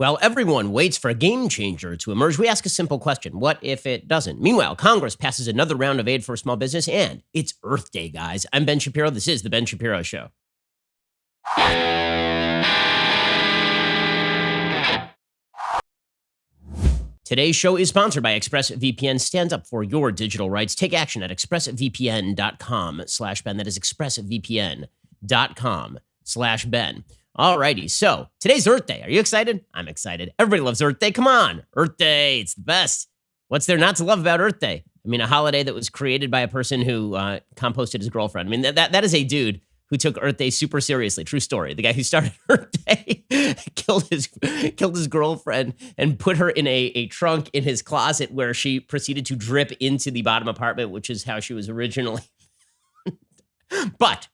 While everyone waits for a game changer to emerge, we ask a simple question. What if it doesn't? Meanwhile, Congress passes another round of aid for small business, and it's Earth Day, guys. I'm Ben Shapiro. This is The Ben Shapiro Show. Today's show is sponsored by ExpressVPN. Stand up for your digital rights. Take action at expressvpn.com/Ben. That is expressvpn.com/Ben. Alrighty, so today's Earth Day. Are you excited? I'm excited. Everybody loves Earth Day. Come on, Earth Day, it's the best. What's there not to love about Earth Day? I mean, a holiday that was created by a person who composted his girlfriend. I mean, that is a dude who took Earth Day super seriously. True story. The guy who started Earth Day killed his girlfriend and put her in a trunk in his closet where she proceeded to drip into the bottom apartment, which is how she was originally. But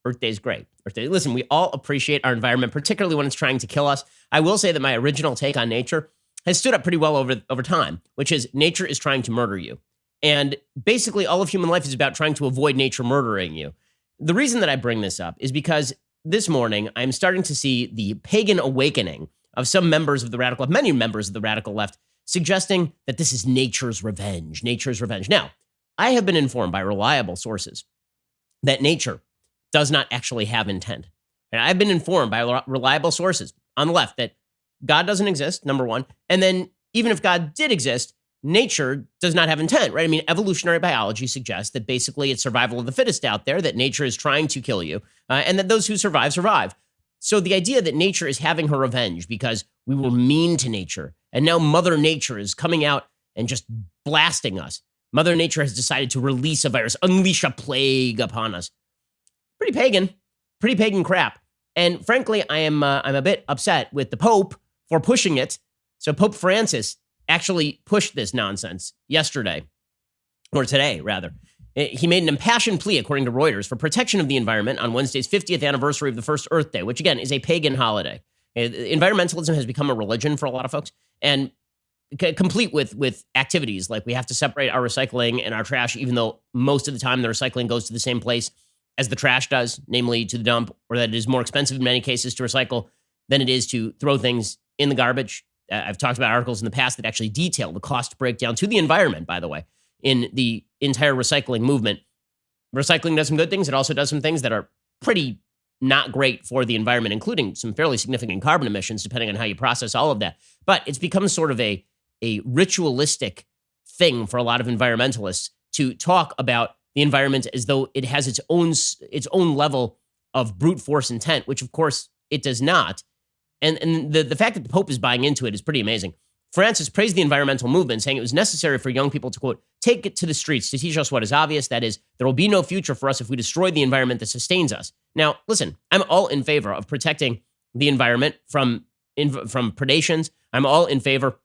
Earth Day is great. Earth Day. Listen, we all appreciate our environment, particularly when it's trying to kill us. I will say that my original take on nature has stood up pretty well over time, which is nature is trying to murder you. And basically all of human life is about trying to avoid nature murdering you. The reason that I bring this up is because this morning I'm starting to see the pagan awakening of some members of the radical left, many members of the radical left, suggesting that this is nature's revenge. Nature's revenge. Now, I have been informed by reliable sources that nature does not actually have intent. And I've been informed by reliable sources on the left that God doesn't exist, number one. And then even if God did exist, nature does not have intent, right? I mean, evolutionary biology suggests that basically it's survival of the fittest out there, that nature is trying to kill you, and that those who survive, survive. So the idea that nature is having her revenge because we were mean to nature, and now Mother Nature is coming out and just blasting us. Mother Nature has decided to release a virus, unleash a plague upon us. Pretty pagan crap. And frankly, I'm a bit upset with the Pope for pushing it. So Pope Francis actually pushed this nonsense yesterday, or today, rather. He made an impassioned plea, according to Reuters, for protection of the environment on Wednesday's 50th anniversary of the first Earth Day, which, again, is a pagan holiday. Environmentalism has become a religion for a lot of folks, and complete with activities like we have to separate our recycling and our trash, even though most of the time the recycling goes to the same place as the trash does, namely to the dump, or that it is more expensive in many cases to recycle than it is to throw things in the garbage. I've talked about articles in the past that actually detail the cost breakdown to the environment, by the way, in the entire recycling movement. Recycling does some good things. It also does some things that are pretty not great for the environment, including some fairly significant carbon emissions, depending on how you process all of that. But it's become sort of a ritualistic thing for a lot of environmentalists to talk about the environment as though it has its own level of brute force intent, which of course it does not. And the fact that the Pope is buying into it is pretty amazing. Francis praised the environmental movement, saying it was necessary for young people to, quote, take it to the streets to teach us what is obvious. That is, there will be no future for us if we destroy the environment that sustains us. Now, listen, I'm all in favor of protecting the environment from predations. I'm all in favor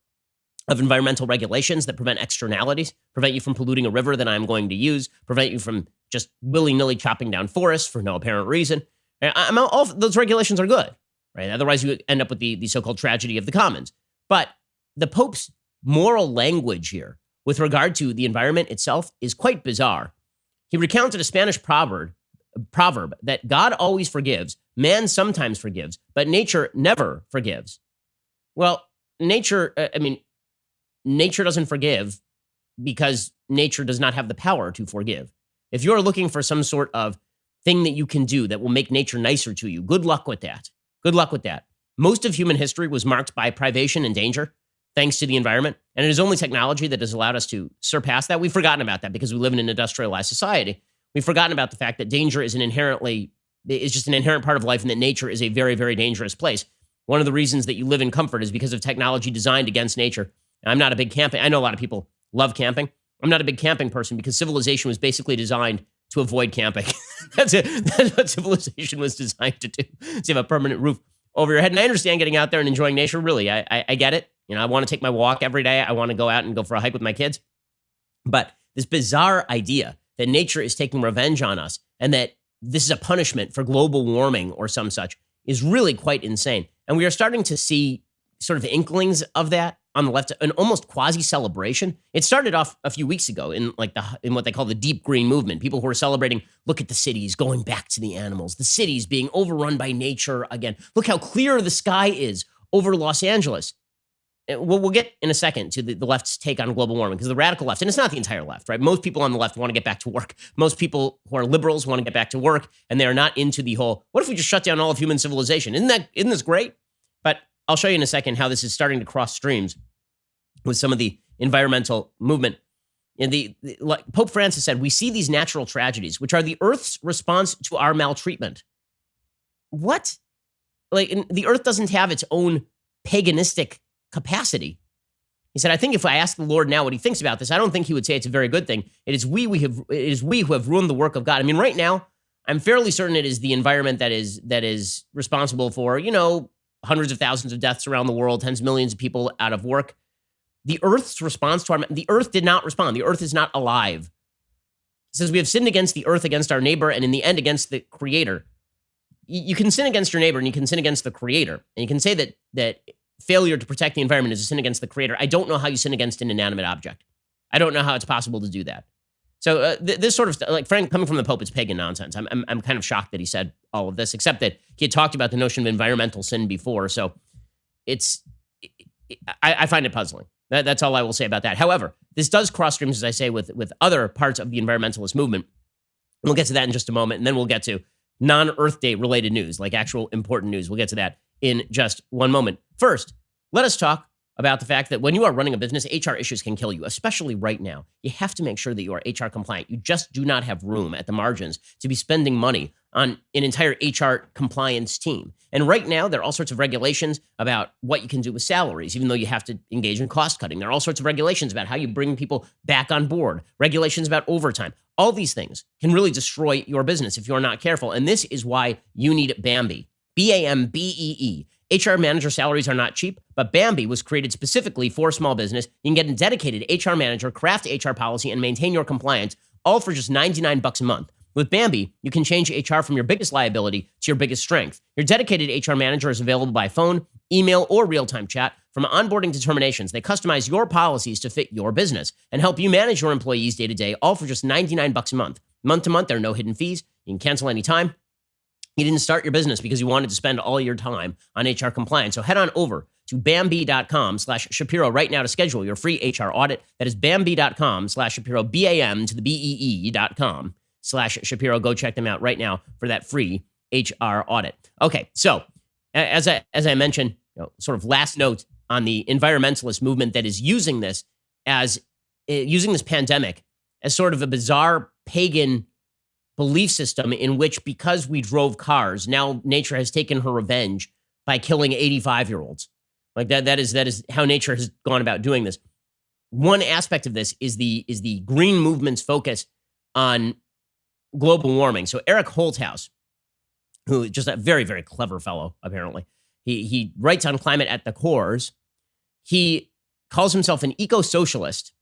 of environmental regulations that prevent externalities, prevent you from polluting a river that I'm going to use, prevent you from just willy-nilly chopping down forests for no apparent reason. All those regulations are good, right? Otherwise, you end up with the so-called tragedy of the commons. But the Pope's moral language here with regard to the environment itself is quite bizarre. He recounted a Spanish proverb that God always forgives, man sometimes forgives, but nature never forgives. Well, nature doesn't forgive because nature does not have the power to forgive. If you're looking for some sort of thing that you can do that will make nature nicer to you, good luck with that. Good luck with that. Most of human history was marked by privation and danger, thanks to the environment. And it is only technology that has allowed us to surpass that. We've forgotten about that because we live in an industrialized society. We've forgotten about the fact that danger is just an inherent part of life, and that nature is a very, very dangerous place. One of the reasons that you live in comfort is because of technology designed against nature. I'm not a big camping. I know a lot of people love camping. I'm not a big camping person because civilization was basically designed to avoid camping. That's it. That's what civilization was designed to do. So you have a permanent roof over your head. And I understand getting out there and enjoying nature. Really, I get it. You know, I want to take my walk every day. I want to go out and go for a hike with my kids. But this bizarre idea that nature is taking revenge on us and that this is a punishment for global warming or some such is really quite insane. And we are starting to see sort of inklings of that on the left, an almost quasi-celebration. It started off a few weeks ago in what they call the deep green movement. People who are celebrating, look at the cities going back to the animals, the cities being overrun by nature again. Look how clear the sky is over Los Angeles. We'll get in a second to the left's take on global warming, because the radical left, and it's not the entire left, right? Most people on the left want to get back to work. Most people who are liberals want to get back to work, and they are not into the whole, what if we just shut down all of human civilization? Isn't this great? But I'll show you in a second how this is starting to cross streams with some of the environmental movement. And like Pope Francis said, we see these natural tragedies, which are the Earth's response to our maltreatment. What? Like, the Earth doesn't have its own paganistic capacity. He said, I think if I ask the Lord now what he thinks about this, I don't think he would say it's a very good thing. It is we who have ruined the work of God. I mean, right now, I'm fairly certain it is the environment that is responsible for, hundreds of thousands of deaths around the world, tens of millions of people out of work. The Earth's response to the Earth did not respond. The Earth is not alive. He says we have sinned against the Earth, against our neighbor, and in the end, against the Creator. You can sin against your neighbor, and you can sin against the Creator. And you can say that failure to protect the environment is a sin against the Creator. I don't know how you sin against an inanimate object. I don't know how it's possible to do that. So this sort of stuff, like Frank, coming from the Pope, it's pagan nonsense. I'm kind of shocked that he said all of this, except that he had talked about the notion of environmental sin before. So I find it puzzling. That's all I will say about that. However, this does cross streams, as I say, with other parts of the environmentalist movement. We'll get to that in just a moment, and then we'll get to non-Earth Day related news, like actual important news. We'll get to that in just one moment. First, let us talk about the fact that when you are running a business, HR issues can kill you, especially right now. You have to make sure that you are HR compliant. You just do not have room at the margins to be spending money on an entire HR compliance team. And right now, there are all sorts of regulations about what you can do with salaries, even though you have to engage in cost cutting. There are all sorts of regulations about how you bring people back on board, regulations about overtime. All these things can really destroy your business if you're not careful. And this is why you need Bambee. Bambee. HR manager salaries are not cheap, but Bambee was created specifically for small business. You can get a dedicated HR manager, craft HR policy, and maintain your compliance, all for just $99 a month. With Bambee, you can change HR from your biggest liability to your biggest strength. Your dedicated HR manager is available by phone, email, or real-time chat. From onboarding to terminations, they customize your policies to fit your business and help you manage your employees day to day, all for just $99 a month. Month to month, there are no hidden fees. You can cancel anytime. You didn't start your business because you wanted to spend all your time on HR compliance. So head on over to Bambee.com/Shapiro right now to schedule your free HR audit. That is Bambee.com/Shapiro, BAM to the BEE.com/Shapiro. Go check them out right now for that free HR audit. Okay, so as I mentioned, sort of last note on the environmentalist movement that is using this pandemic as sort of a bizarre pagan belief system in which, because we drove cars, now nature has taken her revenge by killing 85-year-olds. Like that is how nature has gone about doing this. One aspect of this is the green movement's focus on global warming. So Eric Holthaus, who is just a very, very clever fellow, apparently, he writes on climate at the cores. He calls himself an eco-socialist,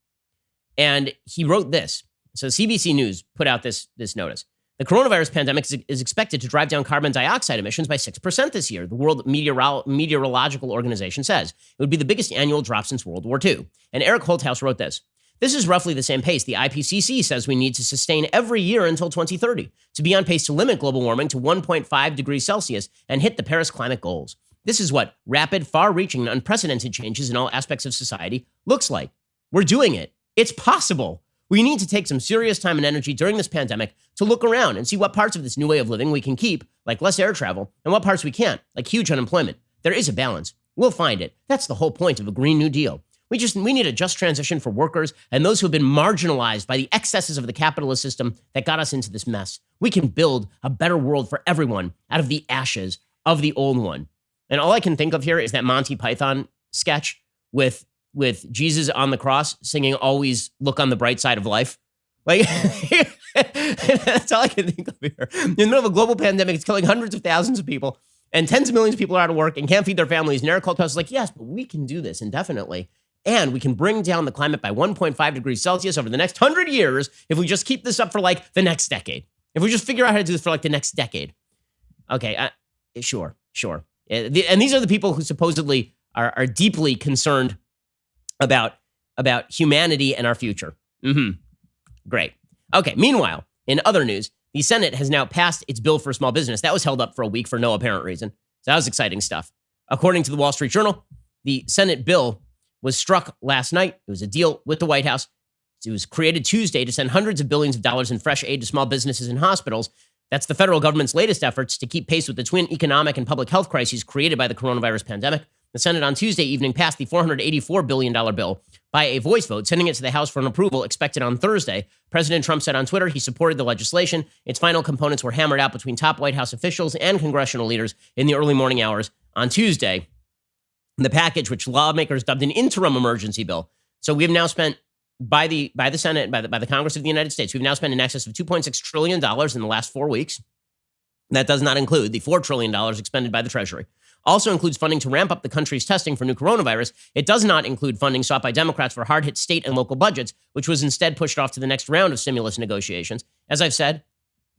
and he wrote this. So CBC News put out this notice. The coronavirus pandemic is expected to drive down carbon dioxide emissions by 6% this year, the World Meteorological Organization says. It would be the biggest annual drop since World War II. And Eric Holthaus wrote this. This is roughly the same pace the IPCC says we need to sustain every year until 2030 to be on pace to limit global warming to 1.5 degrees Celsius and hit the Paris climate goals. This is what rapid, far-reaching, and unprecedented changes in all aspects of society looks like. We're doing it. It's possible. We need to take some serious time and energy during this pandemic to look around and see what parts of this new way of living we can keep, like less air travel, and what parts we can't, like huge unemployment. There is a balance. We'll find it. That's the whole point of a Green New Deal. We need a just transition for workers and those who have been marginalized by the excesses of the capitalist system that got us into this mess. We can build a better world for everyone out of the ashes of the old one. And all I can think of here is that Monty Python sketch with Jesus on the cross singing "Always Look on the Bright Side of Life." Like, that's all I can think of here. In the middle of a global pandemic, it's killing hundreds of thousands of people, and tens of millions of people are out of work and can't feed their families. And Eric Holthaus is like, yes, but we can do this indefinitely. And we can bring down the climate by 1.5 degrees Celsius over the next 100 years if we just keep this up for like the next decade. If we just figure out how to do this for like the next decade. Okay, sure. And these are the people who supposedly are deeply concerned about humanity and our future. Great. Okay, meanwhile, in other news, the Senate has now passed its bill for small business. That was held up for a week for no apparent reason. So that was exciting stuff. According to the Wall Street Journal, the Senate bill was struck last night. It was a deal with the White House. It was created Tuesday to send hundreds of billions of dollars in fresh aid to small businesses and hospitals. That's the federal government's latest efforts to keep pace with the twin economic and public health crises created by the coronavirus pandemic. The Senate on Tuesday evening passed the $484 billion bill by a voice vote, sending it to the House for an approval expected on Thursday. President Trump said on Twitter he supported the legislation. Its final components were hammered out between top White House officials and congressional leaders in the early morning hours on Tuesday. The package, which lawmakers dubbed an interim emergency bill. So we've now spent, by the Senate, by the Congress of the United States, we've now spent in excess of $2.6 trillion in the last 4 weeks. That does not include the $4 trillion expended by the Treasury. Also includes funding to ramp up the country's testing for new coronavirus. It does not include funding sought by Democrats for hard-hit state and local budgets, which was instead pushed off to the next round of stimulus negotiations. As I've said,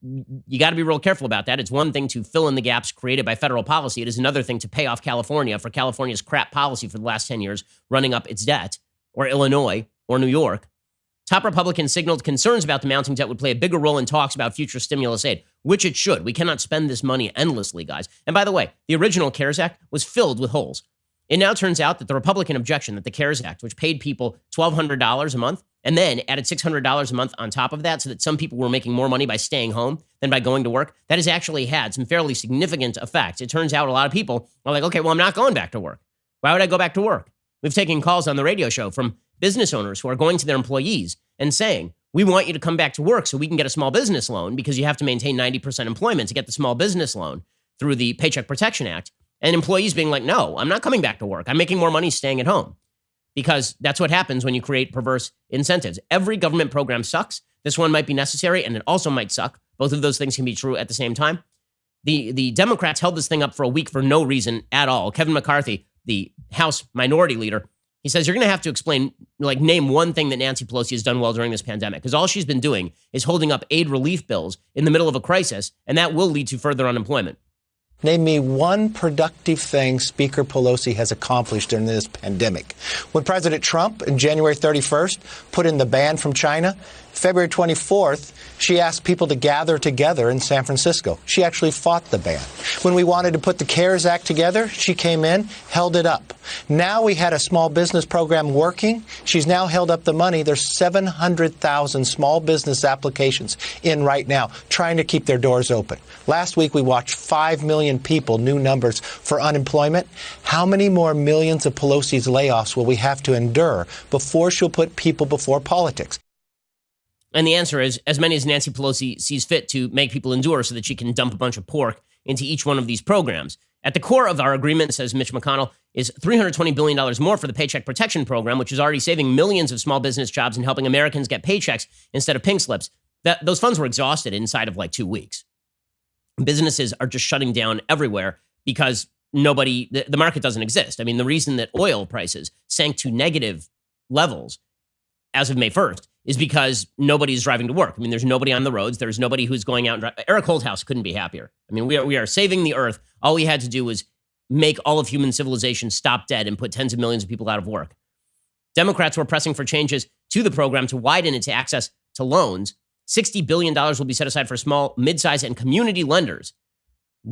you got to be real careful about that. It's one thing to fill in the gaps created by federal policy. It is another thing to pay off California for California's crap policy for the last 10 years, running up its debt, or Illinois, or New York. Top Republicans signaled concerns about the mounting debt would play a bigger role in talks about future stimulus aid, which it should. We cannot spend this money endlessly, guys. And by the way, the original CARES Act was filled with holes. It now turns out that the Republican objection that the CARES Act, which paid people $1,200 a month and then added $600 a month on top of that so that some people were making more money by staying home than by going to work, that has actually had some fairly significant effects. It turns out a lot of people are like, okay, well, I'm not going back to work. Why would I go back to work? We've taken calls on the radio show from business owners who are going to their employees and saying, we want you to come back to work so we can get a small business loan because you have to maintain 90% employment to get the small business loan through the Paycheck Protection Act. And employees being like, no, I'm not coming back to work. I'm making more money staying at home. Because that's what happens when you create perverse incentives. Every government program sucks. This one might be necessary, and it also might suck. Both of those things can be true at the same time. The Democrats held this thing up for a week for no reason at all. Kevin McCarthy, the House minority leader, he says, you're going to have to explain, name one thing that Nancy Pelosi has done well during this pandemic, because all she's been doing is holding up aid relief bills in the middle of a crisis, and that will lead to further unemployment. Name me one productive thing Speaker Pelosi has accomplished during this pandemic. When President Trump, on January 31st, put in the ban from China, February 24th, she asked people to gather together in San Francisco. She actually fought the ban. When we wanted to put the CARES Act together, she came in, held it up. Now we had a small business program working. She's now held up the money. There's 700,000 small business applications in right now, trying to keep their doors open. Last week, we watched 5 million people, new numbers for unemployment. How many more millions of Pelosi's layoffs will we have to endure before she'll put people before politics? And the answer is as many as Nancy Pelosi sees fit to make people endure so that she can dump a bunch of pork into each one of these programs. At the core of our agreement, says Mitch McConnell, is $320 billion more for the Paycheck Protection Program, which is already saving millions of small business jobs and helping Americans get paychecks instead of pink slips. Those funds were exhausted inside of 2 weeks. Businesses are just shutting down everywhere because the market doesn't exist. I mean, the reason that oil prices sank to negative levels as of May 1st is because nobody's driving to work. I mean, there's nobody on the roads. There's nobody who's going out and driving. Eric Holthouse couldn't be happier. I mean, we are saving the earth. All we had to do was make all of human civilization stop dead and put tens of millions of people out of work. Democrats were pressing for changes to the program to widen its access to loans. $60 billion will be set aside for small, mid-size, and community lenders.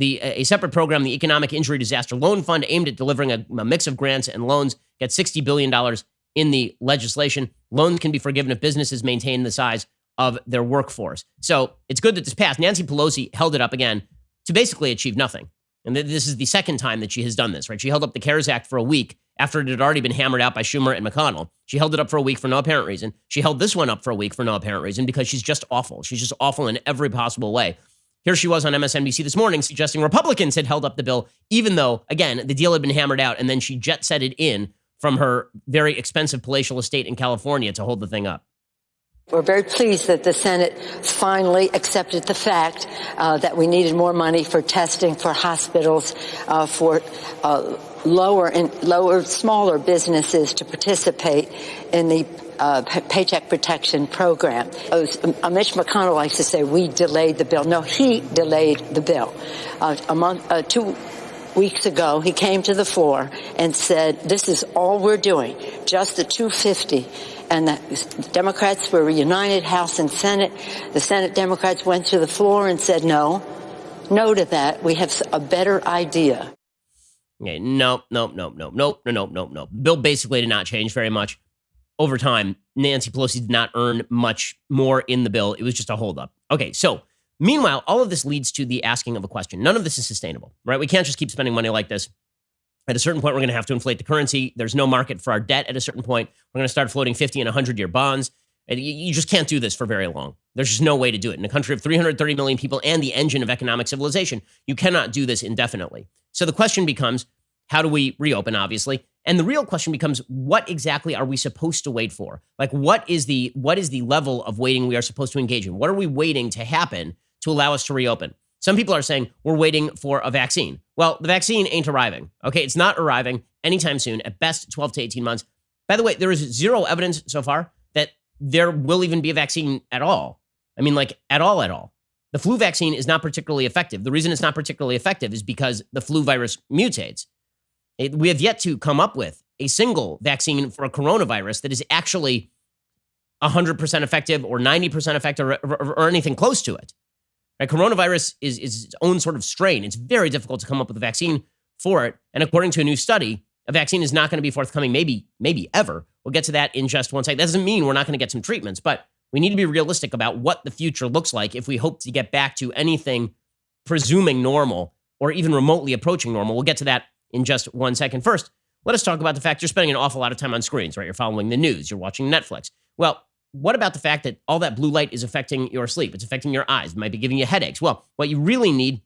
A separate program, the Economic Injury Disaster Loan Fund, aimed at delivering a mix of grants and loans, gets $60 billion in the legislation. Loans can be forgiven if businesses maintain the size of their workforce. So it's good that this passed. Nancy Pelosi held it up again to basically achieve nothing. And this is the second time that she has done this, right? She held up the CARES Act for a week after it had already been hammered out by Schumer and McConnell. She held it up for a week for no apparent reason. She held this one up for a week for no apparent reason because she's just awful. She's just awful in every possible way. Here she was on MSNBC this morning suggesting Republicans had held up the bill, even though, again, the deal had been hammered out, and then she jet-set it in from her very expensive palatial estate in California to hold the thing up. We're very pleased that the Senate finally accepted the fact that we needed more money for testing for hospitals, for smaller businesses to participate in the Paycheck Protection Program. Mitch McConnell likes to say we delayed the bill. No, he delayed the bill. 2 weeks ago, he came to the floor and said, this is all we're doing, just the $250. And the Democrats were united, House and Senate. The Senate Democrats went to the floor and said, no to that. We have a better idea. Okay, no. The bill basically did not change very much over time. Nancy Pelosi did not earn much more in the bill. It was just a holdup. Okay, so meanwhile, all of this leads to the asking of a question. None of this is sustainable, right? We can't just keep spending money like this. At a certain point, we're going to have to inflate the currency. There's no market for our debt at a certain point. We're going to start floating 50 and 100-year bonds. And you just can't do this for very long. There's just no way to do it. In a country of 330 million people and the engine of economic civilization, you cannot do this indefinitely. So the question becomes, how do we reopen, obviously? And the real question becomes, what exactly are we supposed to wait for? Like, what is the level of waiting we are supposed to engage in? What are we waiting to happen to allow us to reopen? Some people are saying we're waiting for a vaccine. Well, the vaccine ain't arriving. Okay, it's not arriving anytime soon, at best 12 to 18 months. By the way, there is zero evidence so far that there will even be a vaccine at all. I mean, like, at all. The flu vaccine is not particularly effective. The reason it's not particularly effective is because the flu virus mutates. We have yet to come up with a single vaccine for a coronavirus that is actually 100% effective or 90% effective or anything close to it. Right? Coronavirus is its own sort of strain. It's very difficult to come up with a vaccine for it. And according to a new study, a vaccine is not going to be forthcoming, maybe ever. We'll get to that in just one second. That doesn't mean we're not going to get some treatments, but we need to be realistic about what the future looks like if we hope to get back to anything presuming normal or even remotely approaching normal. We'll get to that in just one second. First, let us talk about the fact you're spending an awful lot of time on screens, right? You're following the news, you're watching Netflix. Well, what about the fact that all that blue light is affecting your sleep? It's affecting your eyes. It might be giving you headaches. Well, what you really need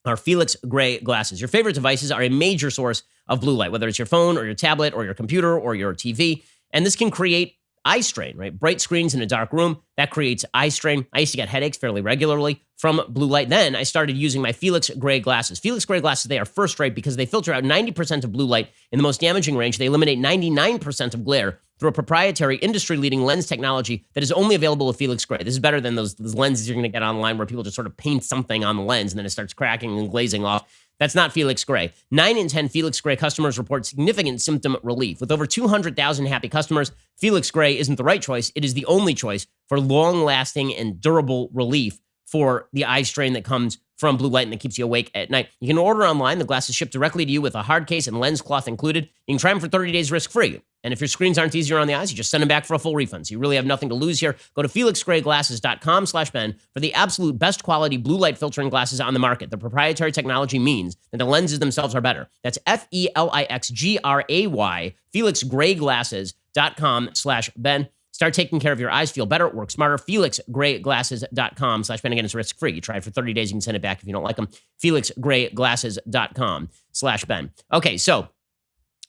are Felix Gray glasses. Your favorite devices are a major source of blue light, whether it's your phone or your tablet or your computer or your TV. And this can create eye strain, right? Bright screens in a dark room, that creates eye strain. I used to get headaches fairly regularly from blue light. Then I started using my Felix Gray glasses. Felix Gray glasses, they are first rate because they filter out 90% of blue light in the most damaging range. They eliminate 99% of glare through a proprietary industry-leading lens technology that is only available with Felix Gray. This is better than those lenses you're going to get online where people just sort of paint something on the lens and then it starts cracking and glazing off. That's not Felix Gray. 9 in 10 Felix Gray customers report significant symptom relief. With over 200,000 happy customers, Felix Gray isn't the right choice. It is the only choice for long-lasting and durable relief for the eye strain that comes from blue light and that keeps you awake at night. You can order online. The glasses ship directly to you with a hard case and lens cloth included. You can try them for 30 days risk-free. And if your screens aren't easier on the eyes, you just send them back for a full refund. So you really have nothing to lose here. Go to felixgrayglasses.com/Ben for the absolute best quality blue light filtering glasses on the market. The proprietary technology means that the lenses themselves are better. That's FELIXGRAY, felixgrayglasses.com/Ben. Start taking care of your eyes, feel better, work smarter. felixgrayglasses.com/Ben. Again, it's risk-free. You try it for 30 days. You can send it back if you don't like them. felixgrayglasses.com/Ben. Okay, so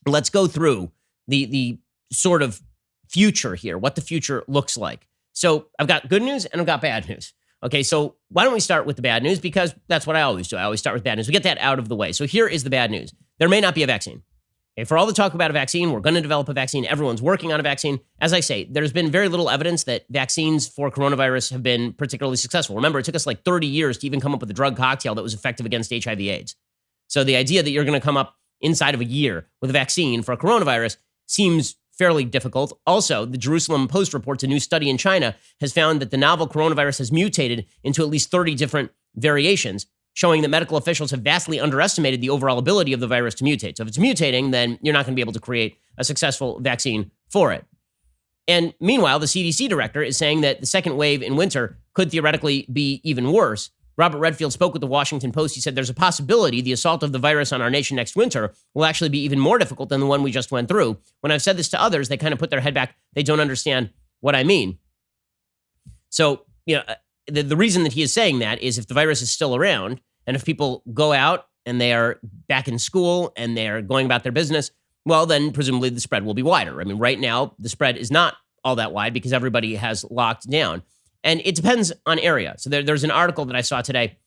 let's go through the sort of future here, what the future looks like. So I've got good news and I've got bad news. Okay, so why don't we start with the bad news? Because that's what I always do. I always start with bad news. We get that out of the way. So here is the bad news. There may not be a vaccine. Okay, for all the talk about a vaccine, we're going to develop a vaccine. Everyone's working on a vaccine. As I say, there's been very little evidence that vaccines for coronavirus have been particularly successful. Remember, it took us like 30 years to even come up with a drug cocktail that was effective against HIV/AIDS. So the idea that you're going to come up inside of a year with a vaccine for a coronavirus seems fairly difficult. Also, the Jerusalem Post reports a new study in China has found that the novel coronavirus has mutated into at least 30 different variations, showing that medical officials have vastly underestimated the overall ability of the virus to mutate. So if it's mutating, then you're not going to be able to create a successful vaccine for it. And meanwhile, the CDC director is saying that the second wave in winter could theoretically be even worse. Robert Redfield spoke with the Washington Post. He said there's a possibility the assault of the virus on our nation next winter will actually be even more difficult than the one we just went through. When I've said this to others, they kind of put their head back. They don't understand what I mean. So, the reason that he is saying that is if the virus is still around and if people go out and they are back in school and they're going about their business, well, then presumably the spread will be wider. I mean, right now, the spread is not all that wide because everybody has locked down. And it depends on area. So there's an article that I saw today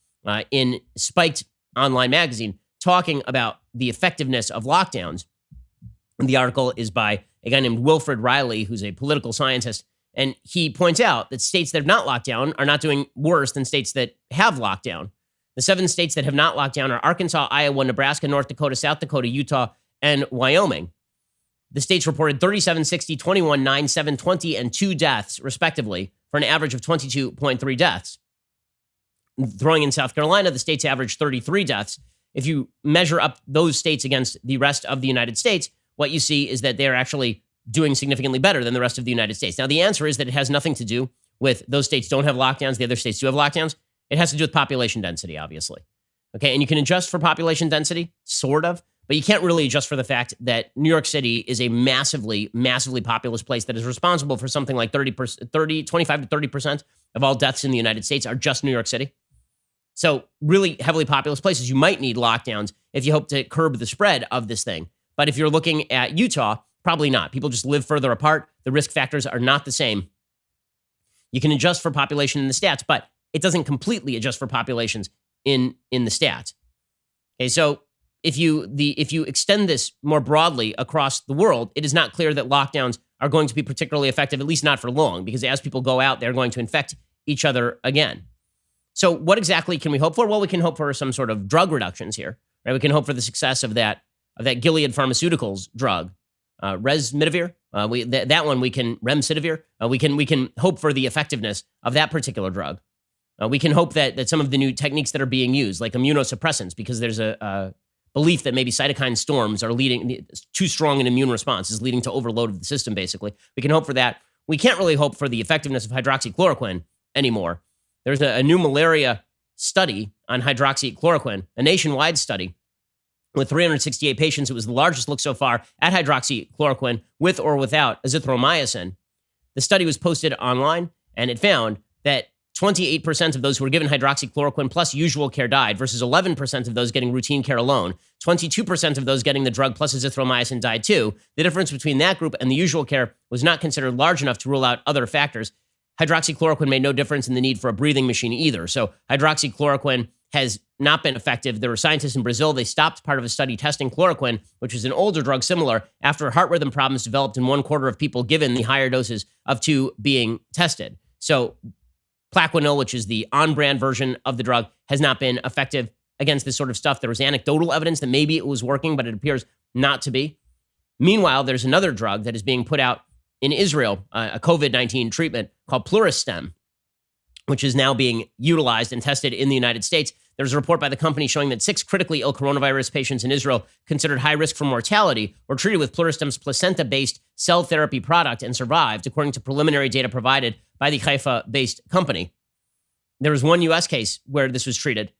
in Spiked Online Magazine talking about the effectiveness of lockdowns. And the article is by a guy named Wilfred Riley, who's a political scientist. And he points out that states that have not locked down are not doing worse than states that have locked down. The 7 states that have not locked down are Arkansas, Iowa, Nebraska, North Dakota, South Dakota, Utah, and Wyoming. The states reported 37, 60, 21, 9, 7, 20, and 2 deaths, respectively, for an average of 22.3 deaths. Throwing in South Carolina, the state's averaged 33 deaths, if you measure up those states against the rest of the United States, what you see is that they're actually doing significantly better than the rest of the United States. Now, the answer is that it has nothing to do with those states don't have lockdowns, the other states do have lockdowns. It has to do with population density, obviously. Okay, and you can adjust for population density, sort of, but you can't really adjust for the fact that New York City is a massively, massively populous place that is responsible for something like 25 to 30% of all deaths in the United States are just New York City. So really heavily populous places, you might need lockdowns if you hope to curb the spread of this thing. But if you're looking at Utah, probably not. People just live further apart. The risk factors are not the same. You can adjust for population in the stats, but it doesn't completely adjust for populations in the stats. Okay, so if you extend this more broadly across the world, it is not clear that lockdowns are going to be particularly effective, at least not for long, because as people go out, they're going to infect each other again. So what exactly can we hope for? Well, we can hope for some sort of drug reductions here, right? We can hope for the success of that Gilead Pharmaceuticals drug, remdesivir. Remdesivir. We can hope for the effectiveness of that particular drug. We can hope that some of the new techniques that are being used, like immunosuppressants, because there's a belief that maybe cytokine storms are leading, too strong an immune response is leading to overload of the system, basically. We can hope for that. We can't really hope for the effectiveness of hydroxychloroquine anymore. There's a new malaria study on hydroxychloroquine, a nationwide study with 368 patients. It was the largest look so far at hydroxychloroquine with or without azithromycin. The study was posted online, and it found that 28% of those who were given hydroxychloroquine plus usual care died versus 11% of those getting routine care alone. 22% of those getting the drug plus azithromycin died too. The difference between that group and the usual care was not considered large enough to rule out other factors. Hydroxychloroquine made no difference in the need for a breathing machine either. So hydroxychloroquine has not been effective. There were scientists in Brazil, they stopped part of a study testing chloroquine, which is an older drug similar, after heart rhythm problems developed in 1/4 of people given the higher doses of two being tested. So Plaquenil, which is the on-brand version of the drug, has not been effective against this sort of stuff. There was anecdotal evidence that maybe it was working, but it appears not to be. Meanwhile, there's another drug that is being put out in Israel, a COVID-19 treatment called Pluristem, which is now being utilized and tested in the United States. There's a report by the company showing that 6 critically ill coronavirus patients in Israel considered high risk for mortality were treated with Pluristem's placenta-based cell therapy product and survived, according to preliminary data provided by the Haifa-based company. There was one U.S. case where this was treated.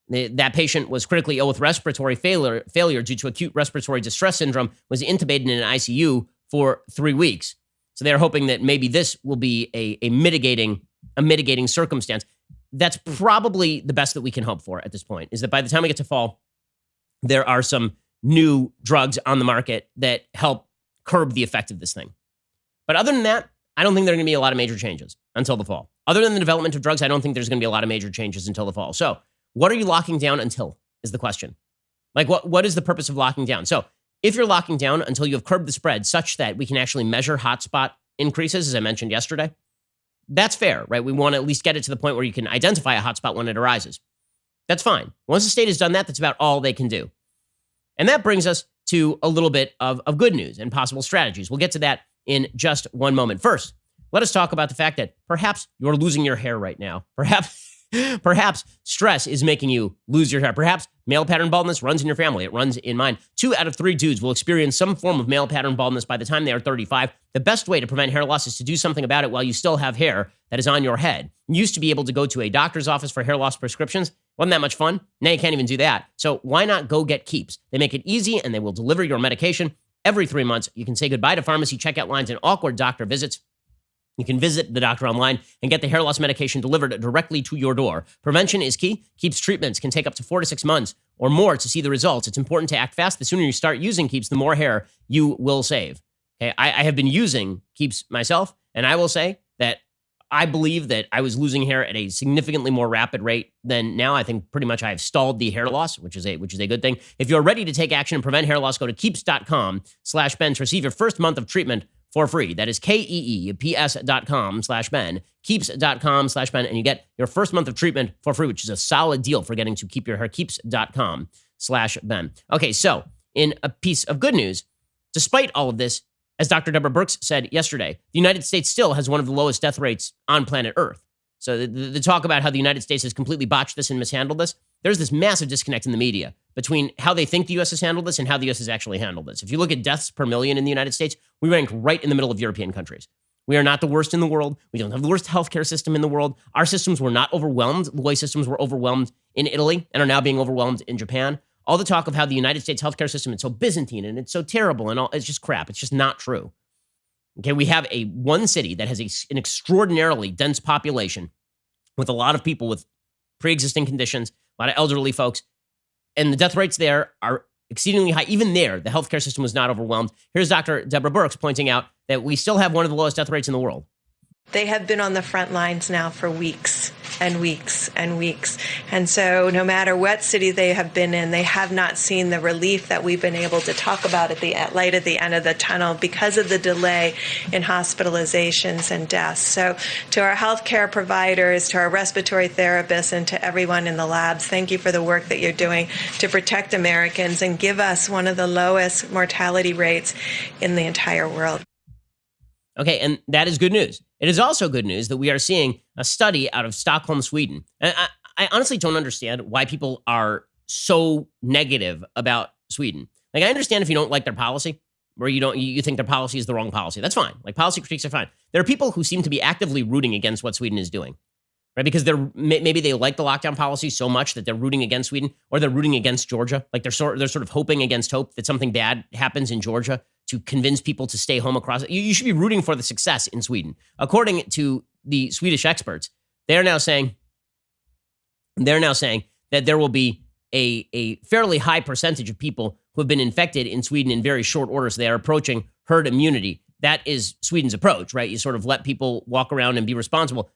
That patient was critically ill with respiratory failure due to acute respiratory distress syndrome, was intubated in an ICU for 3 weeks. So they're hoping that maybe this will be a mitigating circumstance. That's probably the best that we can hope for at this point, is that by the time we get to fall, there are some new drugs on the market that help curb the effect of this thing. But other than that, I don't think there are going to be a lot of major changes until the fall. Other than the development of drugs, I don't think there's going to be a lot of major changes until the fall. So what are you locking down until is the question. Like what is the purpose of locking down? So if you're locking down until you have curbed the spread such that we can actually measure hotspot increases, as I mentioned yesterday, that's fair, right? We want to at least get it to the point where you can identify a hotspot when it arises. That's fine. Once the state has done that, that's about all they can do. And that brings us to a little bit of good news and possible strategies. We'll get to that in just one moment. First, let us talk about the fact that perhaps you're losing your hair right now. Perhaps stress is making you lose your hair. Perhaps male pattern baldness runs in your family. It runs in mine. 2 out of 3 dudes will experience some form of male pattern baldness by the time they are 35. The best way to prevent hair loss is to do something about it while you still have hair that is on your head. You used to be able to go to a doctor's office for hair loss prescriptions. Wasn't that much fun? Now you can't even do that. So why not go get Keeps? They make it easy and they will deliver your medication every 3 months. You can say goodbye to pharmacy checkout lines and awkward doctor visits. You can visit the doctor online and get the hair loss medication delivered directly to your door. Prevention is key. Keeps treatments can take up to 4 to 6 months or more to see the results. It's important to act fast. The sooner you start using Keeps, the more hair you will save. Okay, I have been using Keeps myself, and I will say that I believe that I was losing hair at a significantly more rapid rate than now. I think pretty much I have stalled the hair loss, which is a good thing. If you're ready to take action and prevent hair loss, go to keeps.com/Ben to receive your first month of treatment for free. That is KEEPS.com/Ben, keeps.com/Ben, and you get your first month of treatment for free, which is a solid deal for getting to keep your hair. Keeps.com/Ben. Okay, so in a piece of good news, despite all of this, as Dr. Deborah Birx said yesterday, the United States still has one of the lowest death rates on planet Earth. So the talk about how the United States has completely botched this and mishandled this, there's this massive disconnect in the media between how they think the U.S. has handled this and how the U.S. has actually handled this. If you look at deaths per million in the United States, we rank right in the middle of European countries. We are not the worst in the world. We don't have the worst healthcare system in the world. Our systems were not overwhelmed the way systems were overwhelmed in Italy and are now being overwhelmed in Japan. All the talk of how the United States healthcare system is so Byzantine and it's so terrible and all, it's just crap. It's just not true. Okay, we have one city that has an extraordinarily dense population with a lot of people with pre-existing conditions, a lot of elderly folks, and the death rates there are exceedingly high. Even there, the healthcare system was not overwhelmed. Here's Dr. Deborah Birx pointing out that we still have one of the lowest death rates in the world. They have been on the front lines now for weeks and weeks and weeks. And so no matter what city they have been in, they have not seen the relief that we've been able to talk about at the light at the end of the tunnel because of the delay in hospitalizations and deaths. So to our healthcare providers, to our respiratory therapists, and to everyone in the labs, thank you for the work that you're doing to protect Americans and give us one of the lowest mortality rates in the entire world. Okay, and that is good news. It is also good news that we are seeing a study out of Stockholm, Sweden. And I honestly don't understand why people are so negative about Sweden. Like, I understand if you don't like their policy, or you think their policy is the wrong policy. That's fine. Like, policy critiques are fine. There are people who seem to be actively rooting against what Sweden is doing, right? Because maybe they like the lockdown policy so much that they're rooting against Sweden, or they're rooting against Georgia. Like they're sort of hoping against hope that something bad happens in Georgia to convince people to stay home across. You should be rooting for the success in Sweden. According to the Swedish experts, they're now saying that there will be a fairly high percentage of people who have been infected in Sweden in very short order. So they are approaching herd immunity. That is Sweden's approach, right? You sort of let people walk around and be responsible.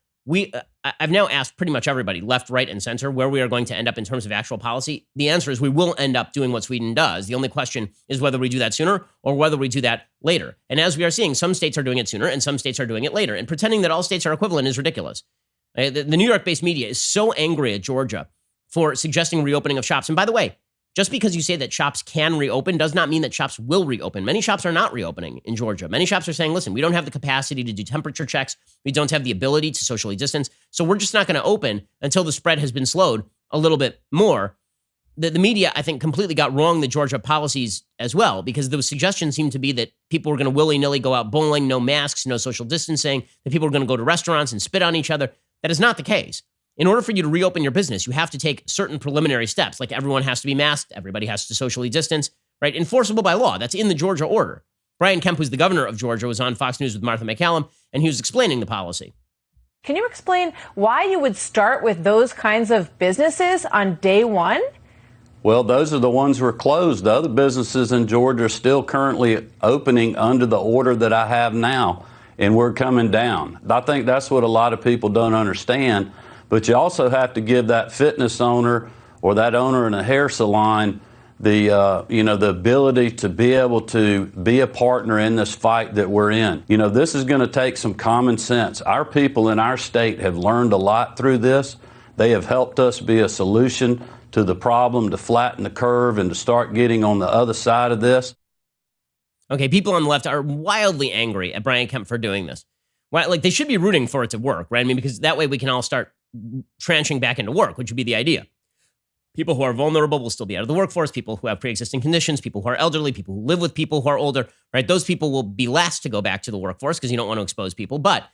I've now asked pretty much everybody, left, right, and center, where we are going to end up in terms of actual policy. The answer is we will end up doing what Sweden does. The only question is whether we do that sooner or whether we do that later. And as we are seeing, some states are doing it sooner and some states are doing it later. And pretending that all states are equivalent is ridiculous. The New York-based media is so angry at Georgia for suggesting reopening of shops. And by the way, just because you say that shops can reopen does not mean that shops will reopen. Many shops are not reopening in Georgia. Many shops are saying, listen, we don't have the capacity to do temperature checks. We don't have the ability to socially distance. So we're just not going to open until the spread has been slowed a little bit more. The media, I think, completely got wrong the Georgia policies as well, because those suggestions seem to be that people were going to willy-nilly go out bowling, no masks, no social distancing, that people were going to go to restaurants and spit on each other. That is not the case. In order for you to reopen your business, you have to take certain preliminary steps, like everyone has to be masked, everybody has to socially distance, right? Enforceable by law. That's in the Georgia order. Brian Kemp, who's the governor of Georgia, was on Fox News with Martha McCallum, and he was explaining the policy. Can you explain why you would start with those kinds of businesses on day one? Well, those are the ones who are closed. The other businesses in Georgia are still currently opening under the order that I have now, and we're coming down. I think that's what a lot of people don't understand. But you also have to give that fitness owner or that owner in a hair salon the ability to be able to be a partner in this fight that we're in. You know, this is going to take some common sense. Our people in our state have learned a lot through this. They have helped us be a solution to the problem, to flatten the curve and to start getting on the other side of this. Okay, people on the left are wildly angry at Brian Kemp for doing this. Well, like, they should be rooting for it to work, right? I mean, because that way we can all start tranching back into work, which would be the idea. People who are vulnerable will still be out of the workforce. People who have pre-existing conditions, people who are elderly, people who live with people who are older, right? Those people will be last to go back to the workforce because you don't want to expose people. But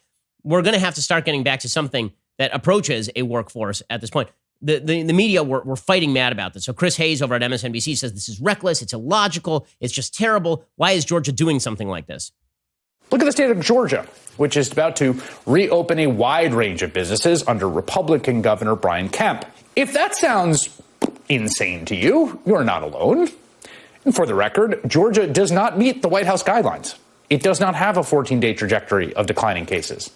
we're going to have to start getting back to something that approaches a workforce at this point. The media were fighting mad about this. So Chris Hayes over at MSNBC says this is reckless, it's illogical, it's just terrible. Why is Georgia doing something like this? Look at the state of Georgia, which is about to reopen a wide range of businesses under Republican Governor Brian Kemp. If that sounds insane to you, you're not alone. And for the record, Georgia does not meet the White House guidelines. It does not have a 14-day trajectory of declining cases.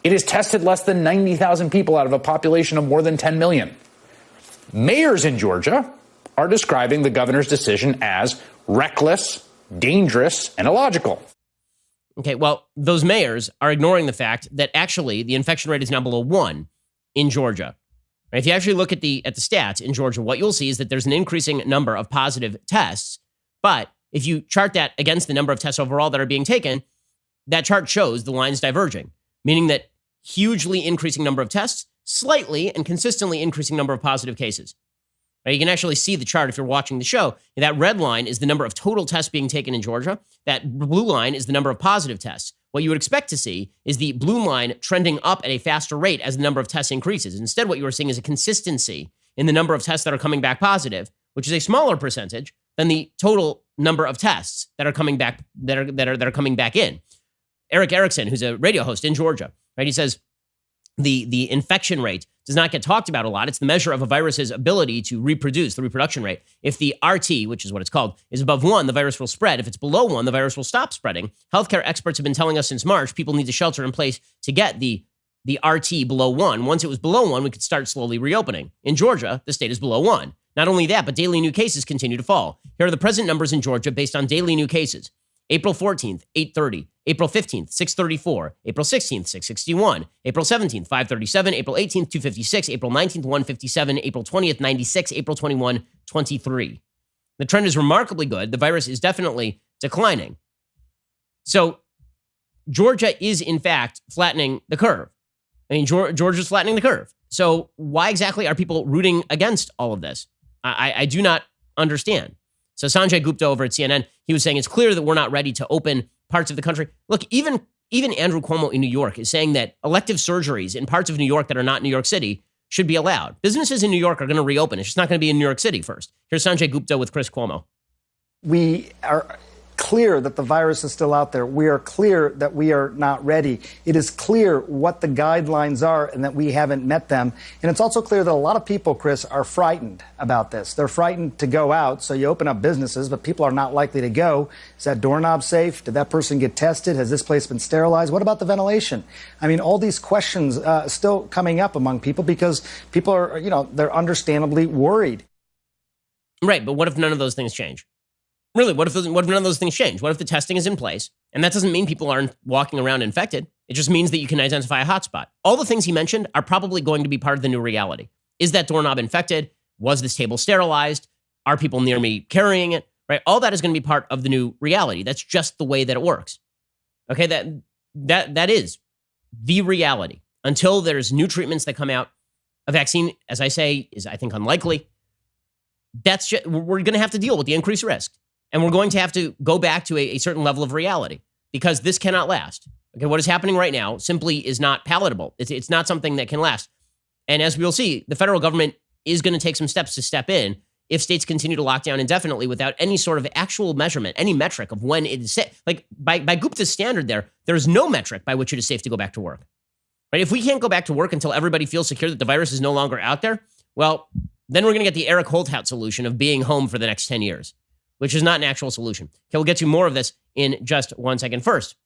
It has tested less than 90,000 people out of a population of more than 10 million. Mayors in Georgia are describing the governor's decision as reckless, dangerous, and illogical. Okay, well, those mayors are ignoring the fact that actually the infection rate is now below 1 in Georgia. Right? If you actually look at the stats in Georgia, what you'll see is that there's an increasing number of positive tests. But if you chart that against the number of tests overall that are being taken, that chart shows the lines diverging, meaning that hugely increasing number of tests, slightly and consistently increasing number of positive cases. Right? You can actually see the chart if you're watching the show. That red line is the number of total tests being taken in Georgia. That blue line is the number of positive tests. What you would expect to see is the blue line trending up at a faster rate as the number of tests increases. Instead, what you are seeing is a consistency in the number of tests that are coming back positive, which is a smaller percentage than the total number of tests that are coming back that are coming back in. Eric Erickson, who's a radio host in Georgia, right? He says the infection rate does not get talked about a lot. It's the measure of a virus's ability to reproduce, the reproduction rate. If the RT, which is what it's called, is above 1, the virus will spread. If it's below 1, the virus will stop spreading. Healthcare experts have been telling us since March people need to shelter in place to get the RT below 1. Once it was below 1, we could start slowly reopening. In Georgia, the state is below 1. Not only that, but daily new cases continue to fall. Here are the present numbers in Georgia based on daily new cases. April 14th, 830. April 15th, 634. April 16th, 661. April 17th, 537. April 18th, 256. April 19th, 157. April 20th, 96. April 21, 23. The trend is remarkably good. The virus is definitely declining. So Georgia is, in fact, flattening the curve. I mean, Georgia's flattening the curve. So why exactly are people rooting against all of this? I do not understand. So Sanjay Gupta over at CNN, he was saying it's clear that we're not ready to open parts of the country. Look, even Andrew Cuomo in New York is saying that elective surgeries in parts of New York that are not New York City should be allowed. Businesses in New York are going to reopen. It's just not going to be in New York City first. Here's Sanjay Gupta with Chris Cuomo. We are clear that the virus is still out there. We are clear that we are not ready. It is clear what the guidelines are and that we haven't met them. And it's also clear that a lot of people, Chris, are frightened about this. They're frightened to go out. So you open up businesses, but people are not likely to go. Is that doorknob safe? Did that person get tested? Has this place been sterilized? What about the ventilation? I mean, all these questions still coming up among people because people are, they're understandably worried. Right. But what if none of those things change? Really, what if none of those things change? What if the testing is in place? And that doesn't mean people aren't walking around infected. It just means that you can identify a hotspot. All the things he mentioned are probably going to be part of the new reality. Is that doorknob infected? Was this table sterilized? Are people near me carrying it? Right? All that is going to be part of the new reality. That's just the way that it works. Okay, that is the reality. Until there's new treatments that come out, a vaccine, as I say, is I think unlikely. That's just, we're going to have to deal with the increased risk. And we're going to have to go back to a certain level of reality because this cannot last. Okay, what is happening right now simply is not palatable. It's not something that can last. And as we will see, the federal government is going to take some steps to step in if states continue to lock down indefinitely without any sort of actual measurement, any metric of when it is safe. Like by Gupta's standard there's no metric by which it is safe to go back to work. Right? If we can't go back to work until everybody feels secure that the virus is no longer out there, well, then we're going to get the Eric Holthout solution of being home for the next 10 years. Which is not an actual solution. Okay, we'll get to more of this in just 1 second. First,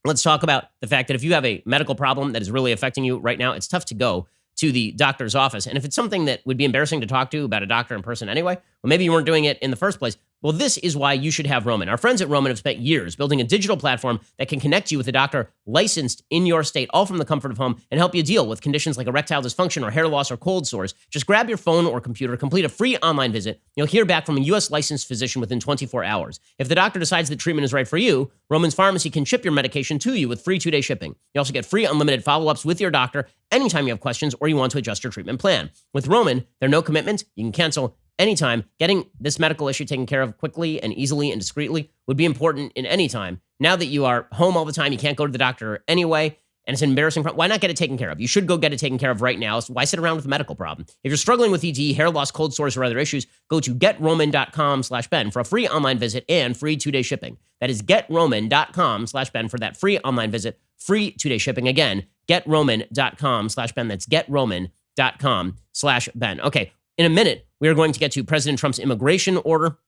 let's talk about the fact that if you have a medical problem that is really affecting you right now, it's tough to go to the doctor's office. And if it's something that would be embarrassing to talk to about a doctor in person anyway, well, maybe you weren't doing it in the first place. Well, this is why you should have Roman. Our friends at Roman have spent years building a digital platform that can connect you with a doctor licensed in your state, all from the comfort of home, and help you deal with conditions like erectile dysfunction or hair loss or cold sores. Just grab your phone or computer, complete a free online visit. You'll hear back from a U.S. licensed physician within 24 hours. If the doctor decides the treatment is right for you, Roman's Pharmacy can ship your medication to you with free 2-day shipping. You also get free unlimited follow-ups with your doctor anytime you have questions or you want to adjust your treatment plan. With Roman, there are no commitments. You can cancel anytime. Getting this medical issue taken care of quickly and easily and discreetly would be important in any time. Now that you are home all the time, you can't go to the doctor anyway, and it's an embarrassing problem. Why not get it taken care of? You should go get it taken care of right now. So why sit around with a medical problem? If you're struggling with ED, hair loss, cold sores, or other issues, go to GetRoman.com/Ben for a free online visit and free 2-day shipping. That is GetRoman.com/Ben for that free online visit, free 2-day shipping. Again, GetRoman.com/Ben. That's GetRoman.com/Ben. Okay, in a minute, we are going to get to President Trump's immigration order